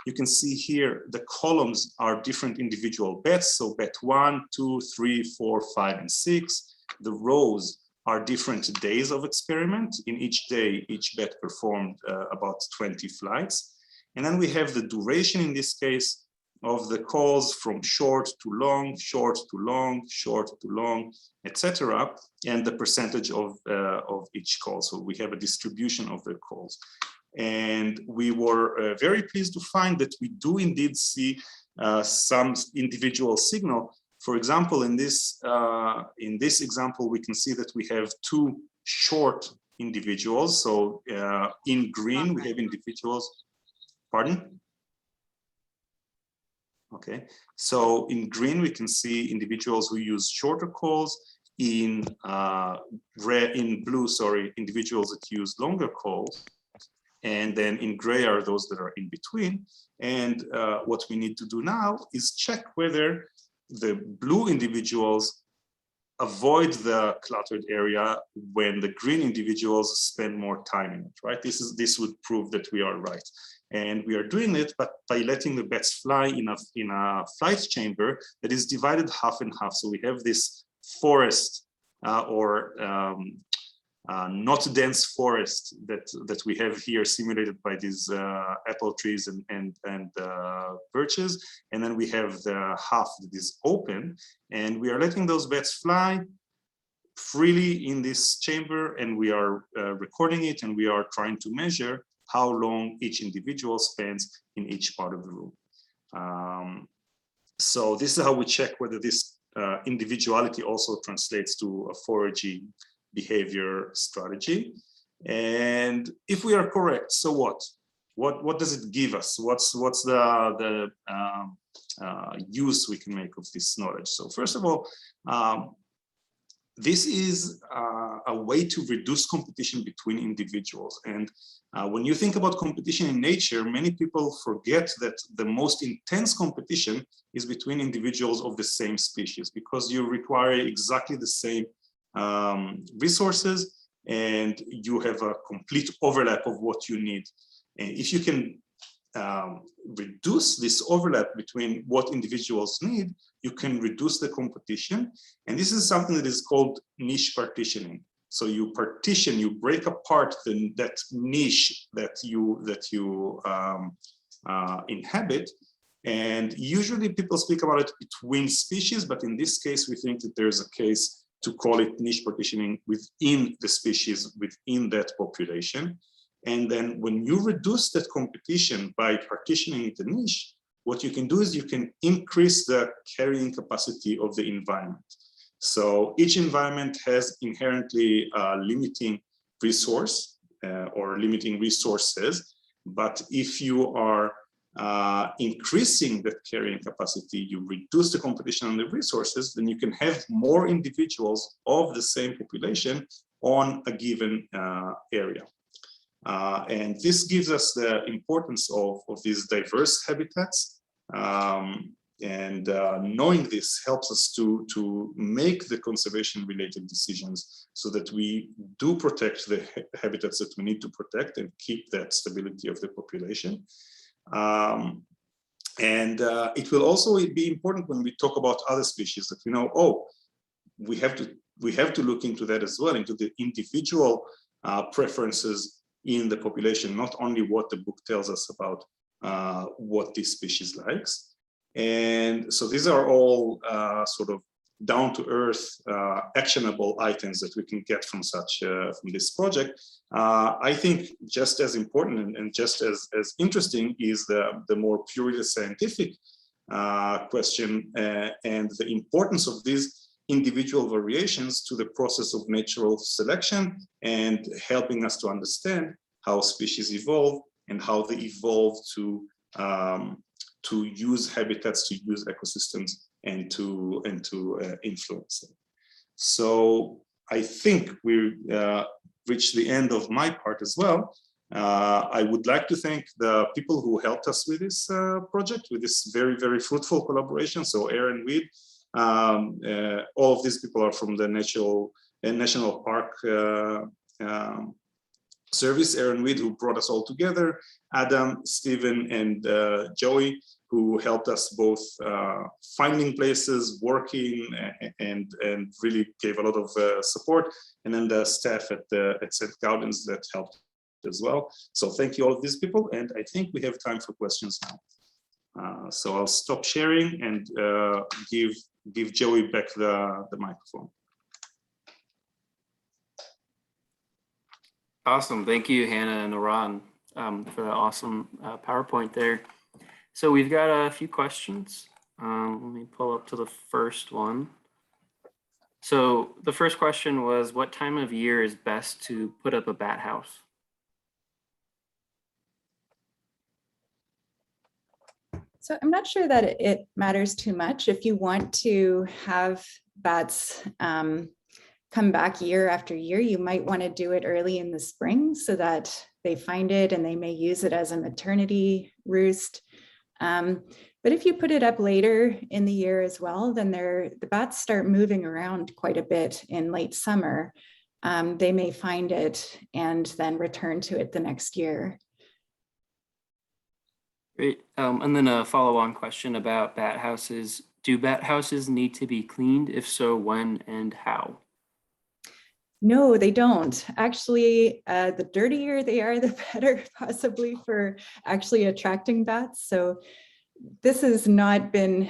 C: You can see here the columns are different individual bats. So bat 1, 2, 3, 4, 5, and 6. The rows are different days of experiment. In each day, each bat performed about 20 flights. And then we have the duration in this case of the calls from short to long, short to long, short to long, etc., and the percentage of each call. So we have a distribution of the calls. And we were very pleased to find that we do indeed see some individual signal. For example, in this example, we can see that we have two short individuals. So in green, we have individuals, pardon? Okay, so in green, we can see individuals who use shorter calls. In blue, individuals that use longer calls. And then in gray are those that are in between. And what we need to do now is check whether the blue individuals avoid the cluttered area when the green individuals spend more time in it, right? This would prove that we are right. And we are doing it by letting the bats fly in a flight chamber that is divided half and half. So we have this forest not dense forest that we have here simulated by these apple trees and birches. And then we have the half that is open, and we are letting those bats fly freely in this chamber, and we are recording it, and we are trying to measure how long each individual spends in each part of the room. So this is how we check whether this individuality also translates to a foraging behavior strategy. And if we are correct, so what does it give us? What's the use we can make of this knowledge? So first of all, this is a way to reduce competition between individuals. And when you think about competition in nature, many people forget that the most intense competition is between individuals of the same species, because you require exactly the same resources, and you have a complete overlap of what you need. And if you can reduce this overlap between what individuals need, you can reduce the competition. And this is something that is called niche partitioning. So you partition, you break apart that niche that you inhabit. And usually people speak about it between species, but in this case, we think that there's a case to call it niche partitioning within the species, within that population. And then when you reduce that competition by partitioning the niche, what you can do is you can increase the carrying capacity of the environment. So each environment has inherently limiting resource or limiting resources, but if you are increasing that carrying capacity, you reduce the competition on the resources, then you can have more individuals of the same population on a given area. And this gives us the importance of these diverse habitats. And knowing this helps us to make the conservation related decisions so that we do protect the habitats that we need to protect and keep that stability of the population. It will also be important when we talk about other species that we know, oh, we have to look into that as well, into the individual preferences in the population, not only what the book tells us about what this species likes. And so these are all sort of down-to-earth, actionable items that we can get from from this project. I think just as important and just as interesting is the more purely scientific question and the importance of these individual variations to the process of natural selection and helping us to understand how species evolve and how they evolve to use habitats, to use ecosystems, and to influence them. So I think we reached the end of my part as well. I would like to thank the people who helped us with this project, with this very, very fruitful collaboration. So Aaron Weed, all of these people are from the National Park Service. Aaron Weed, who brought us all together, Adam, Stephen, and Joey, who helped us both finding places, working, and really gave a lot of support. And then the staff at St. Gaudens that helped as well. So thank you all of these people. And I think we have time for questions now. So I'll stop sharing and give Joey back the microphone.
A: Awesome. Thank you, Hannah and Aran, for the awesome PowerPoint there. So we've got a few questions. Let me pull up to the first one. So the first question was, what time of year is best to put up a bat house?
B: So I'm not sure that it matters too much. If you want to have bats come back year after year, you might want to do it early in the spring so that they find it and they may use it as a maternity roost. But if you put it up later in the year as well, then the bats start moving around quite a bit in late summer. They may find it and then return to it the next year.
A: Great. And then a follow-on question about bat houses. Do bat houses need to be cleaned? If so, when and how?
B: No, they don't. Actually, the dirtier they are, the better possibly for actually attracting bats. So this has not been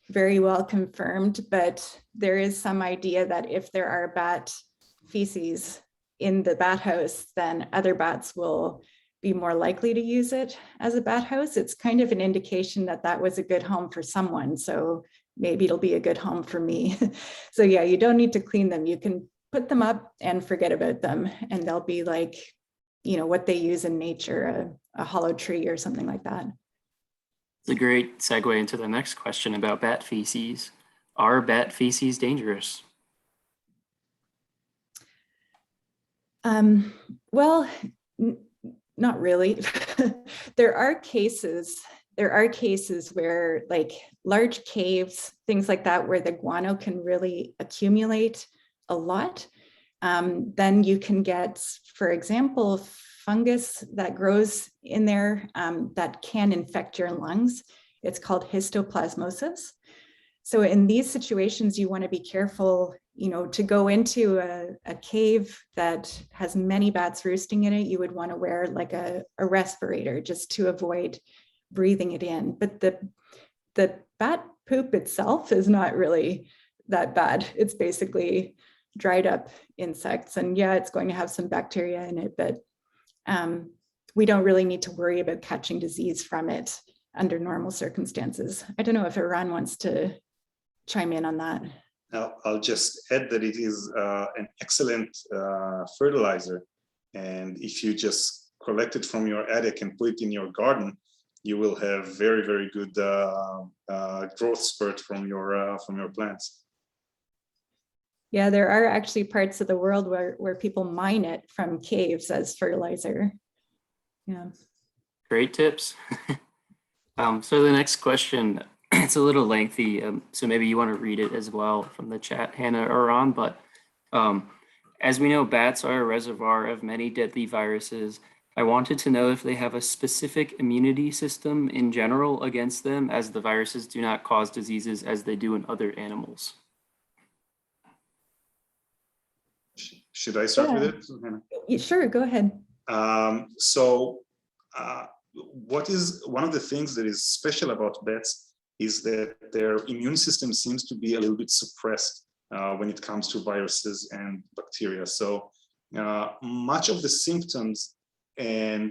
B: very well confirmed, but there is some idea that if there are bat feces in the bat house, then other bats will be more likely to use it as a bat house. It's kind of an indication that that was a good home for someone. So maybe it'll be a good home for me. So yeah, you don't need to clean them. You can put them up and forget about them, and they'll be like, you know, what they use in nature, a hollow tree or something like that.
A: It's a great segue into the next question about bat feces. Are bat feces dangerous?
B: Well, not really. There are cases where, like large caves, things like that, where the guano can really accumulate a lot. Then you can get, for example, fungus that grows in there that can infect your lungs. It's called histoplasmosis. So in these situations, you want to be careful, you know, to go into a cave that has many bats roosting in it. You would want to wear like a respirator just to avoid breathing it in. But the bat poop itself is not really that bad. It's basically dried up insects, and yeah, it's going to have some bacteria in it, but we don't really need to worry about catching disease from it under normal circumstances. I don't know if Aran wants to chime in on that.
C: I'll just add that it is an excellent fertilizer, and if you just collect it from your attic and put it in your garden, you will have very, very good growth spurt from your plants.
B: Yeah, there are actually parts of the world where people mine it from caves as fertilizer. Yeah.
A: Great tips. So the next question, it's a little lengthy, so maybe you want to read it as well from the chat, Hannah or Ron, but as we know, bats are a reservoir of many deadly viruses. I wanted to know if they have a specific immunity system in general against them, as the viruses do not cause diseases as they do in other animals.
C: Should I start with it, Hannah?
B: Sure, go ahead.
C: So what is one of the things that is special about bats is that their immune system seems to be a little bit suppressed when it comes to viruses and bacteria. So much of the symptoms and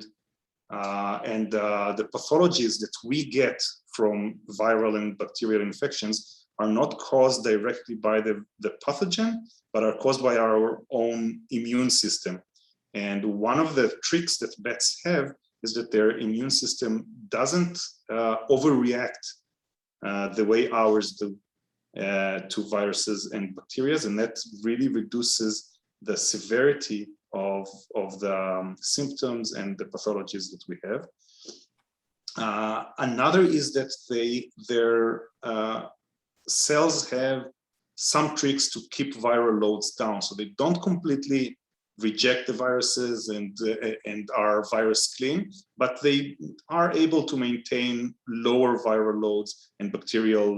C: the pathologies that we get from viral and bacterial infections are not caused directly by the pathogen, but are caused by our own immune system. And one of the tricks that bats have is that their immune system doesn't overreact the way ours do to viruses and bacteria, and that really reduces the severity of the symptoms and the pathologies that we have. Another is that their cells have some tricks to keep viral loads down, so they don't completely reject the viruses and are virus clean, but they are able to maintain lower viral loads and bacterial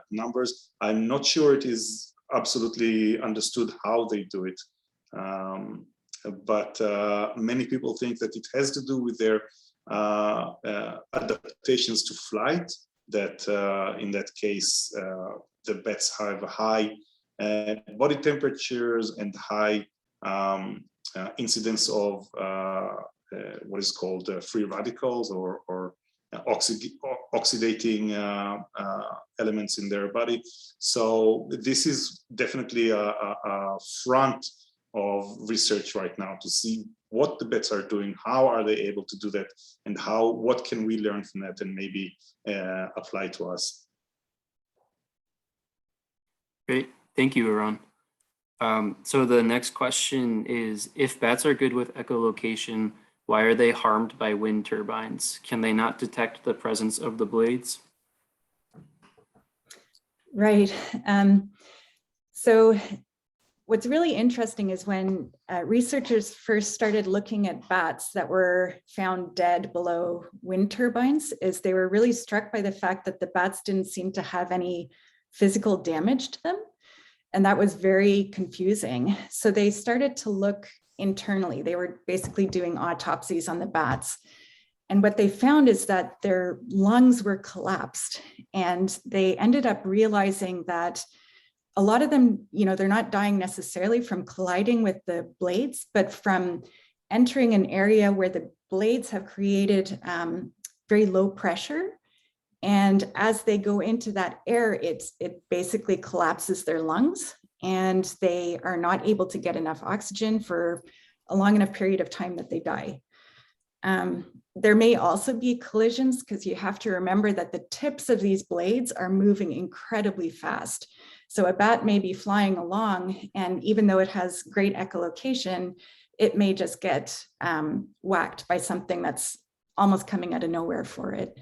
C: numbers. I'm not sure it is absolutely understood how they do it, but many people think that it has to do with their adaptations to flight, that in that case, the bats have high body temperatures and high incidence of what is called free radicals or oxidating elements in their body. So this is definitely a front of research right now to see what the bats are doing, how are they able to do that, and what can we learn from that and maybe apply to us.
A: Great, thank you, Eran. So the next question is, if bats are good with echolocation, why are they harmed by wind turbines? Can they not detect the presence of the blades?
B: Right. So what's really interesting is when researchers first started looking at bats that were found dead below wind turbines, is they were really struck by the fact that the bats didn't seem to have any physical damage to them. And that was very confusing. So they started to look internally. They were basically doing autopsies on the bats. And what they found is that their lungs were collapsed. And they ended up realizing that a lot of them, they're not dying necessarily from colliding with the blades, but from entering an area where the blades have created very low pressure. And as they go into that air, it basically collapses their lungs, and they are not able to get enough oxygen for a long enough period of time that they die. There may also be collisions, because you have to remember that the tips of these blades are moving incredibly fast. So a bat may be flying along, and even though it has great echolocation, it may just get whacked by something that's almost coming out of nowhere for it.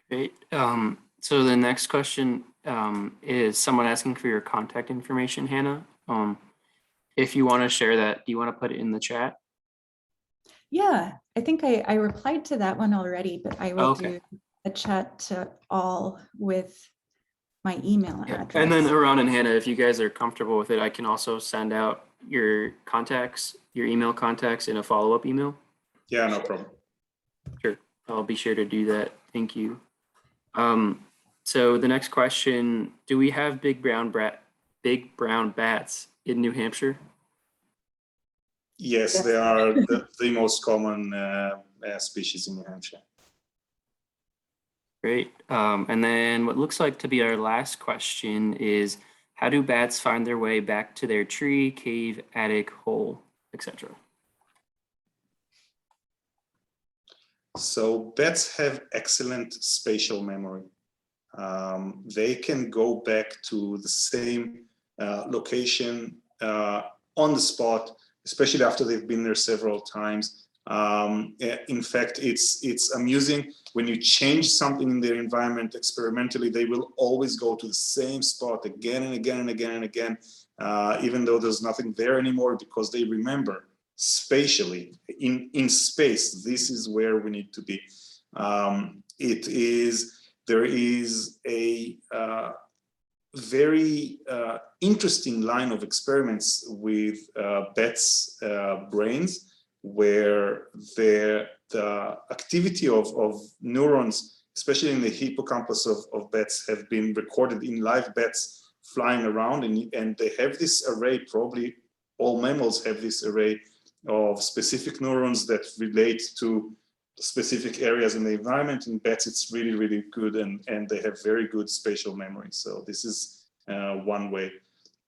A: Great. So the next question is someone asking for your contact information, Hannah. If you want to share that, do you want to put it in the chat?
B: Yeah, I think I replied to that one already, but I will do a chat to all with my email address.
A: And then Eran and Hannah, if you guys are comfortable with it, I can also send out your contacts, your email contacts in a follow-up email.
C: Yeah, no problem.
A: Sure, I'll be sure to do that. Thank you. So the next question, do we have big brown bats in New Hampshire?
C: Yes, they are the most common species in New Hampshire.
A: Great. And then what looks like to be our last question is, how do bats find their way back to their tree, cave, attic, hole, etc.?
C: So bats have excellent spatial memory. They can go back to the same location on the spot, especially after they've been there several times. In fact, it's amusing when you change something in their environment experimentally, they will always go to the same spot again and again and again and again, even though there's nothing there anymore, because they remember spatially, in space, this is where we need to be. There is a very interesting line of experiments with bats' brains, where the activity of neurons, especially in the hippocampus of bats, have been recorded in live bats flying around, and they have this array. Probably all mammals have this array of specific neurons that relate to specific areas in the environment. In bats, it's really, really good, and they have very good spatial memory. So this is one way.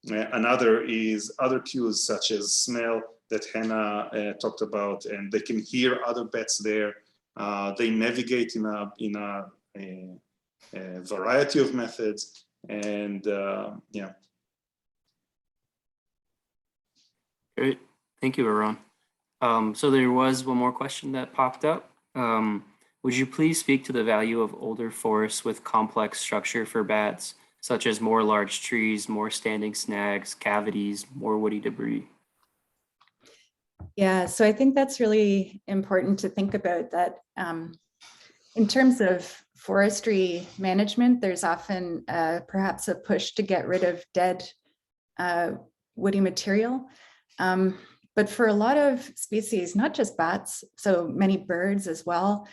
C: Another is other cues such as smell that Hannah talked about, and they can hear other bats there. They navigate in a variety of methods, and yeah.
A: Great, thank you, Eran. So there was one more question that popped up. Would you please speak to the value of older forests with complex structure for bats, such as more large trees, more standing snags, cavities, more woody debris?
B: Yeah, so I think that's really important to think about that. In terms of forestry management, there's often perhaps a push to get rid of dead woody material. But for a lot of species, not just bats, so many birds as well,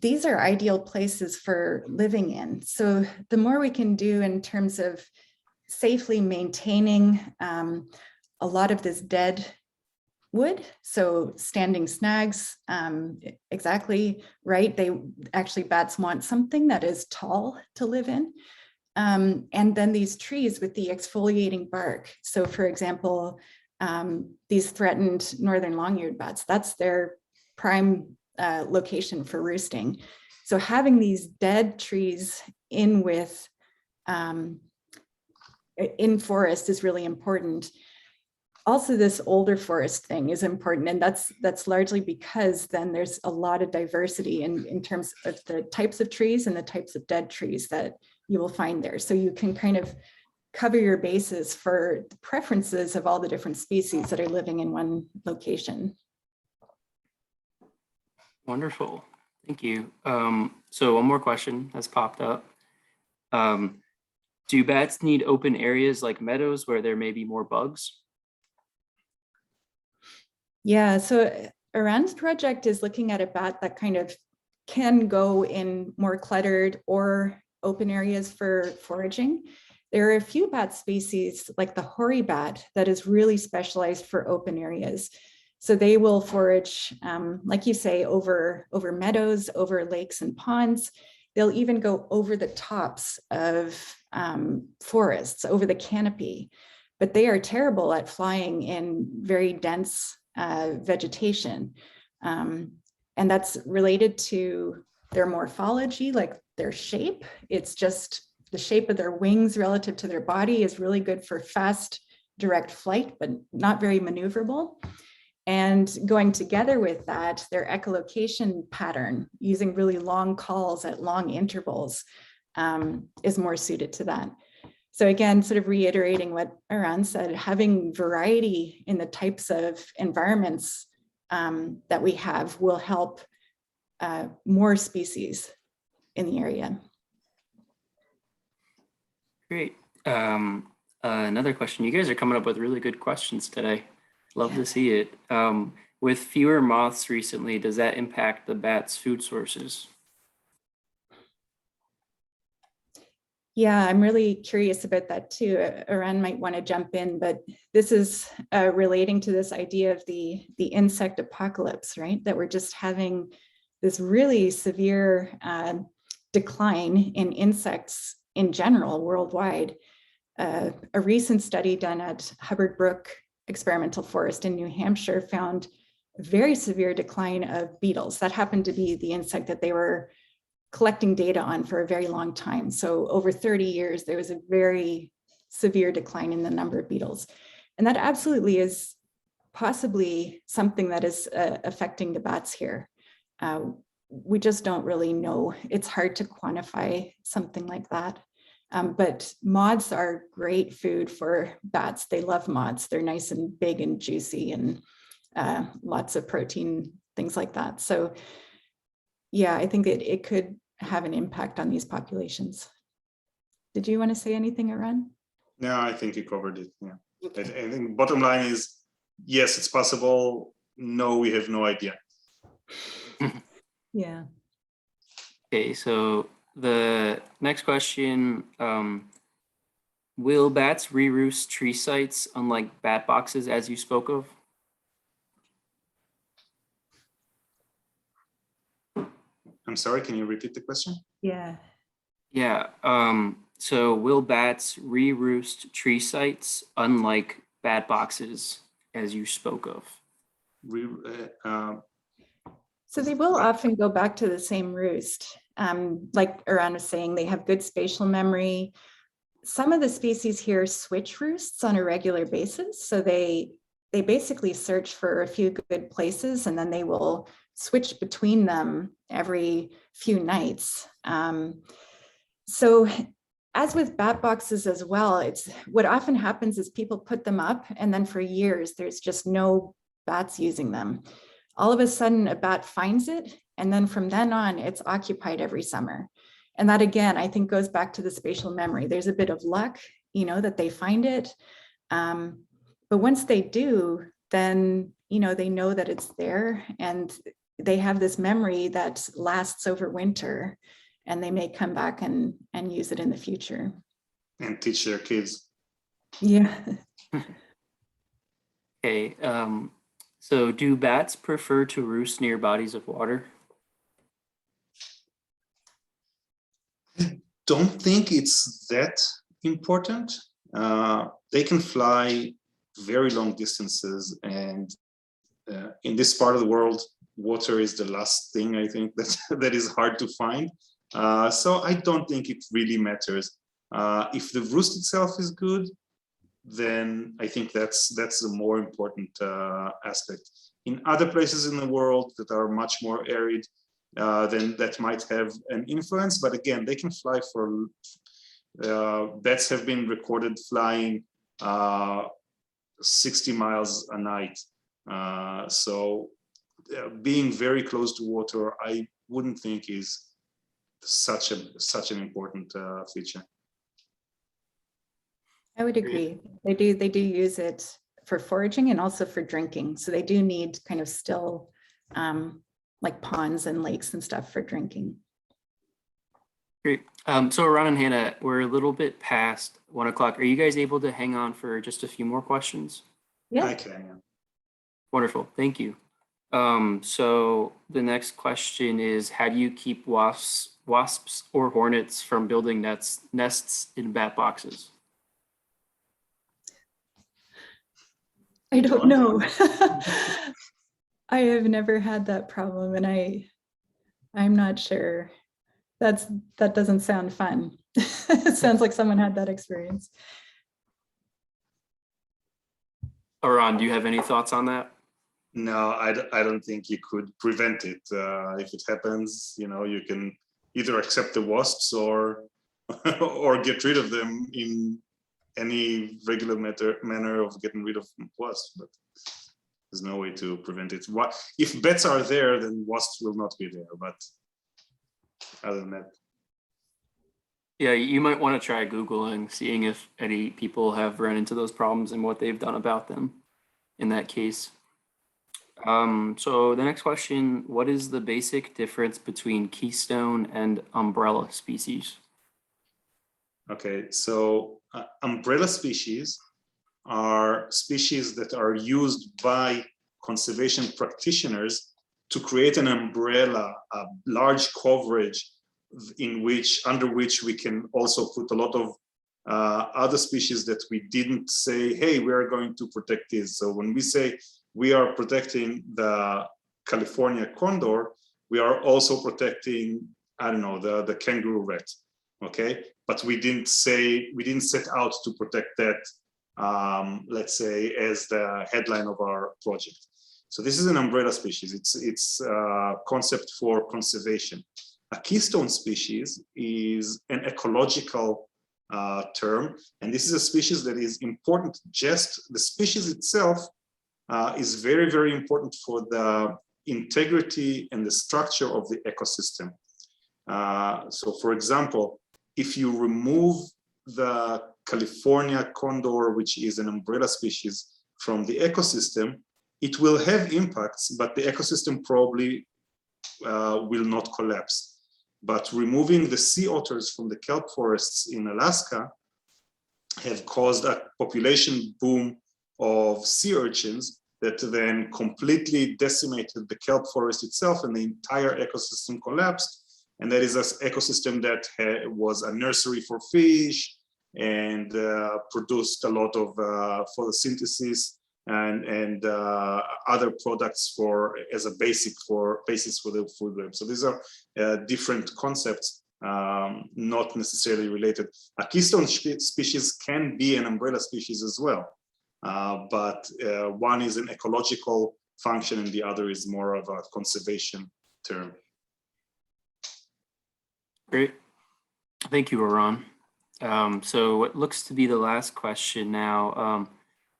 B: these are ideal places for living in. So the more we can do in terms of safely maintaining a lot of this dead wood, so standing snags, exactly right. Bats want something that is tall to live in. And then these trees with the exfoliating bark. So for example, these threatened northern long-eared bats, that's their prime location for roosting. So having these dead trees in forest is really important. Also, this older forest thing is important, and that's largely because then there's a lot of diversity in terms of the types of trees and the types of dead trees that you will find there. So you can kind of cover your bases for the preferences of all the different species that are living in one location.
A: Wonderful, thank you. So one more question has popped up. Do bats need open areas like meadows where there may be more bugs?
B: Yeah, so Eran's project is looking at a bat that kind of can go in more cluttered or open areas for foraging. There are a few bat species like the hoary bat that is really specialized for open areas. So they will forage, like you say, over meadows, over lakes and ponds. They'll even go over the tops of forests, over the canopy, but they are terrible at flying in very dense vegetation. And that's related to their morphology, like their shape. It's just the shape of their wings relative to their body is really good for fast, direct flight, but not very maneuverable. And going together with that, their echolocation pattern, using really long calls at long intervals, is more suited to that. So again, sort of reiterating what Eran said, having variety in the types of environments that we have will help more species in the area.
A: Great. Another question. You guys are coming up with really good questions today. Love to see it. With fewer moths recently, does that impact the bats' food sources?
B: Yeah, I'm really curious about that too. Eran might want to jump in, but this is relating to this idea of the insect apocalypse, right? That we're just having this really severe decline in insects in general worldwide. A recent study done at Hubbard Brook Experimental Forest in New Hampshire found a very severe decline of beetles. That happened to be the insect that they were collecting data on for a very long time. So over 30 years, there was a very severe decline in the number of beetles. And that absolutely is possibly something that is affecting the bats here. We just don't really know. It's hard to quantify something like that. But moths are great food for bats. They love moths. They're nice and big and juicy and lots of protein, things like that. So yeah, I think it could have an impact on these populations. Did you want to say anything, Eran?
C: No, I think you covered it. Yeah. Okay. I think bottom line is, yes, it's possible. No, we have no idea.
B: Yeah.
A: Okay, so the next question, will bats re-roost tree sites unlike bat boxes as you spoke of?
C: I'm sorry, can you repeat the question?
B: Yeah.
A: Yeah, so will bats re-roost tree sites unlike bat boxes as you spoke of?
B: So they will often go back to the same roost. Like Aran was saying, they have good spatial memory. Some of the species here switch roosts on a regular basis. So they basically search for a few good places and then they will switch between them every few nights. So as with bat boxes as well, it's what often happens is people put them up and then for years, there's just no bats using them. All of a sudden a bat finds it. And then from then on, it's occupied every summer. And that again, I think goes back to the spatial memory. There's a bit of luck, you know, that they find it. But once they do, then, you know, they know that it's there and they have this memory that lasts over winter and they may come back and use it in the future.
C: And teach their kids.
B: Yeah.
A: Okay, so do bats prefer to roost near bodies of water?
C: Don't think it's that important. They can fly very long distances, and in this part of the world, water is the last thing I think that is hard to find. So I don't think it really matters. If the roost itself is good, then I think that's the more important aspect. In other places in the world that are much more arid, then that might have an influence. But again, they can fly for, bats have been recorded flying 60 miles a night. So being very close to water, I wouldn't think is such an important feature.
B: I would agree. They do use it for foraging and also for drinking. So they do need kind of still like ponds and lakes and stuff for drinking.
A: Great. So Ron and Hannah, we're a little bit past 1 o'clock. Are you guys able to hang on for just a few more questions?
B: Yeah.
C: I can, yeah.
A: Wonderful. Thank you. So the next question is, how do you keep wasps or hornets from building nests in bat boxes?
B: I don't know. I have never had that problem and I'm not sure. That doesn't sound fun. It sounds like someone had that experience.
A: Ron, do you have any thoughts on that?
C: No, I don't think you could prevent it. If it happens, you know, you can either accept the wasps or or get rid of them in any regular manner of getting rid of wasps. But there's no way to prevent it. If bats are there, then wasps will not be there. But other than that.
A: Yeah, you might want to try Googling, seeing if any people have run into those problems and what they've done about them in that case. So the next question, what is the basic difference between keystone and umbrella species?
C: Okay, so umbrella species are species that are used by conservation practitioners to create an umbrella, a large coverage under which we can also put a lot of other species that we didn't say, hey, we are going to protect this. So when we say we are protecting the California condor, we are also protecting, I don't know, the kangaroo rat, okay? But we didn't set out to protect that, let's say, as the headline of our project. So this is an umbrella species. It's a concept for conservation. A keystone species is an ecological term, and this is a species that is important. Just the species itself is very, very important for the integrity and the structure of the ecosystem. So for example, if you remove the California condor, which is an umbrella species, from the ecosystem, it will have impacts, but the ecosystem probably will not collapse. But removing the sea otters from the kelp forests in Alaska have caused a population boom of sea urchins that then completely decimated the kelp forest itself, and the entire ecosystem collapsed. And that is an ecosystem that was a nursery for fish and produced a lot of photosynthesis and other products as a basis for the food web. So these are different concepts, not necessarily related. A keystone species can be an umbrella species as well, but one is an ecological function and the other is more of a conservation term.
A: Great. Thank you, Eran. So what looks to be the last question now.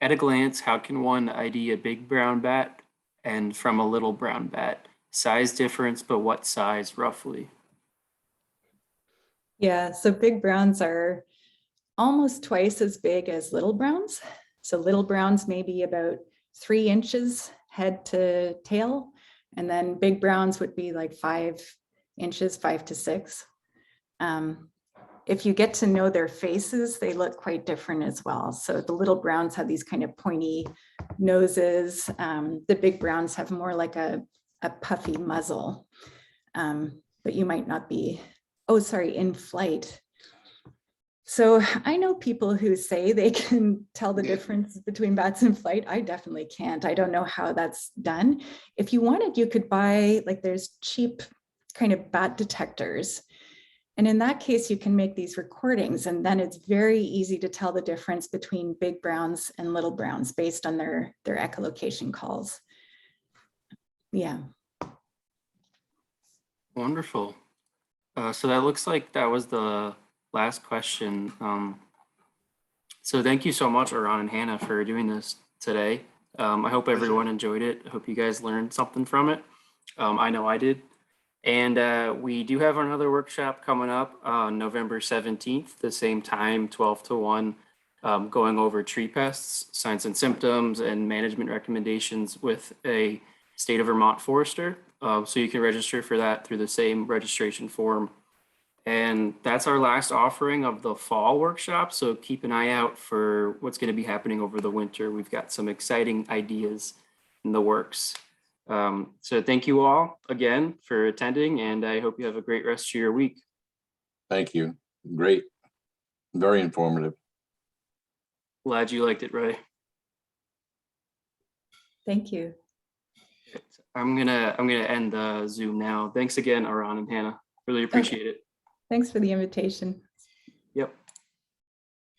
A: At a glance, how can one ID a big brown bat and from a little brown bat? Size difference, but what size roughly?
B: Yeah, so big browns are almost twice as big as little browns. So little browns may be about 3 inches head to tail, and then big browns would be like 5 inches, 5 to 6. If you get to know their faces, they look quite different as well. So the little browns have these kind of pointy noses. The big browns have more like a puffy muzzle, but you might not be, in flight. So I know people who say they can tell the difference between bats in flight. I definitely can't. I don't know how that's done. If you wanted, you could buy, like, there's cheap kind of bat detectors. And in that case, you can make these recordings, and then it's very easy to tell the difference between big browns and little browns based on their echolocation calls. Yeah.
A: Wonderful. So that looks like that was the last question. So thank you so much, Eran and Hannah, for doing this today. I hope everyone enjoyed it. I hope you guys learned something from it. I know I did. And we do have another workshop coming up on November 17th, the same time, 12 to 1, going over tree pests, signs and symptoms, and management recommendations with a state of Vermont forester. So you can register for that through the same registration form. And that's our last offering of the fall workshop. So keep an eye out for what's going to be happening over the winter. We've got some exciting ideas in the works. So thank you all again for attending, and I hope you have a great rest of your week.
D: Thank you. Great. Very informative.
A: Glad you liked it, Ray.
B: Thank you.
A: I'm gonna end the Zoom now. Thanks again, Eran and Hannah. Really appreciate it.
B: Thanks for the invitation.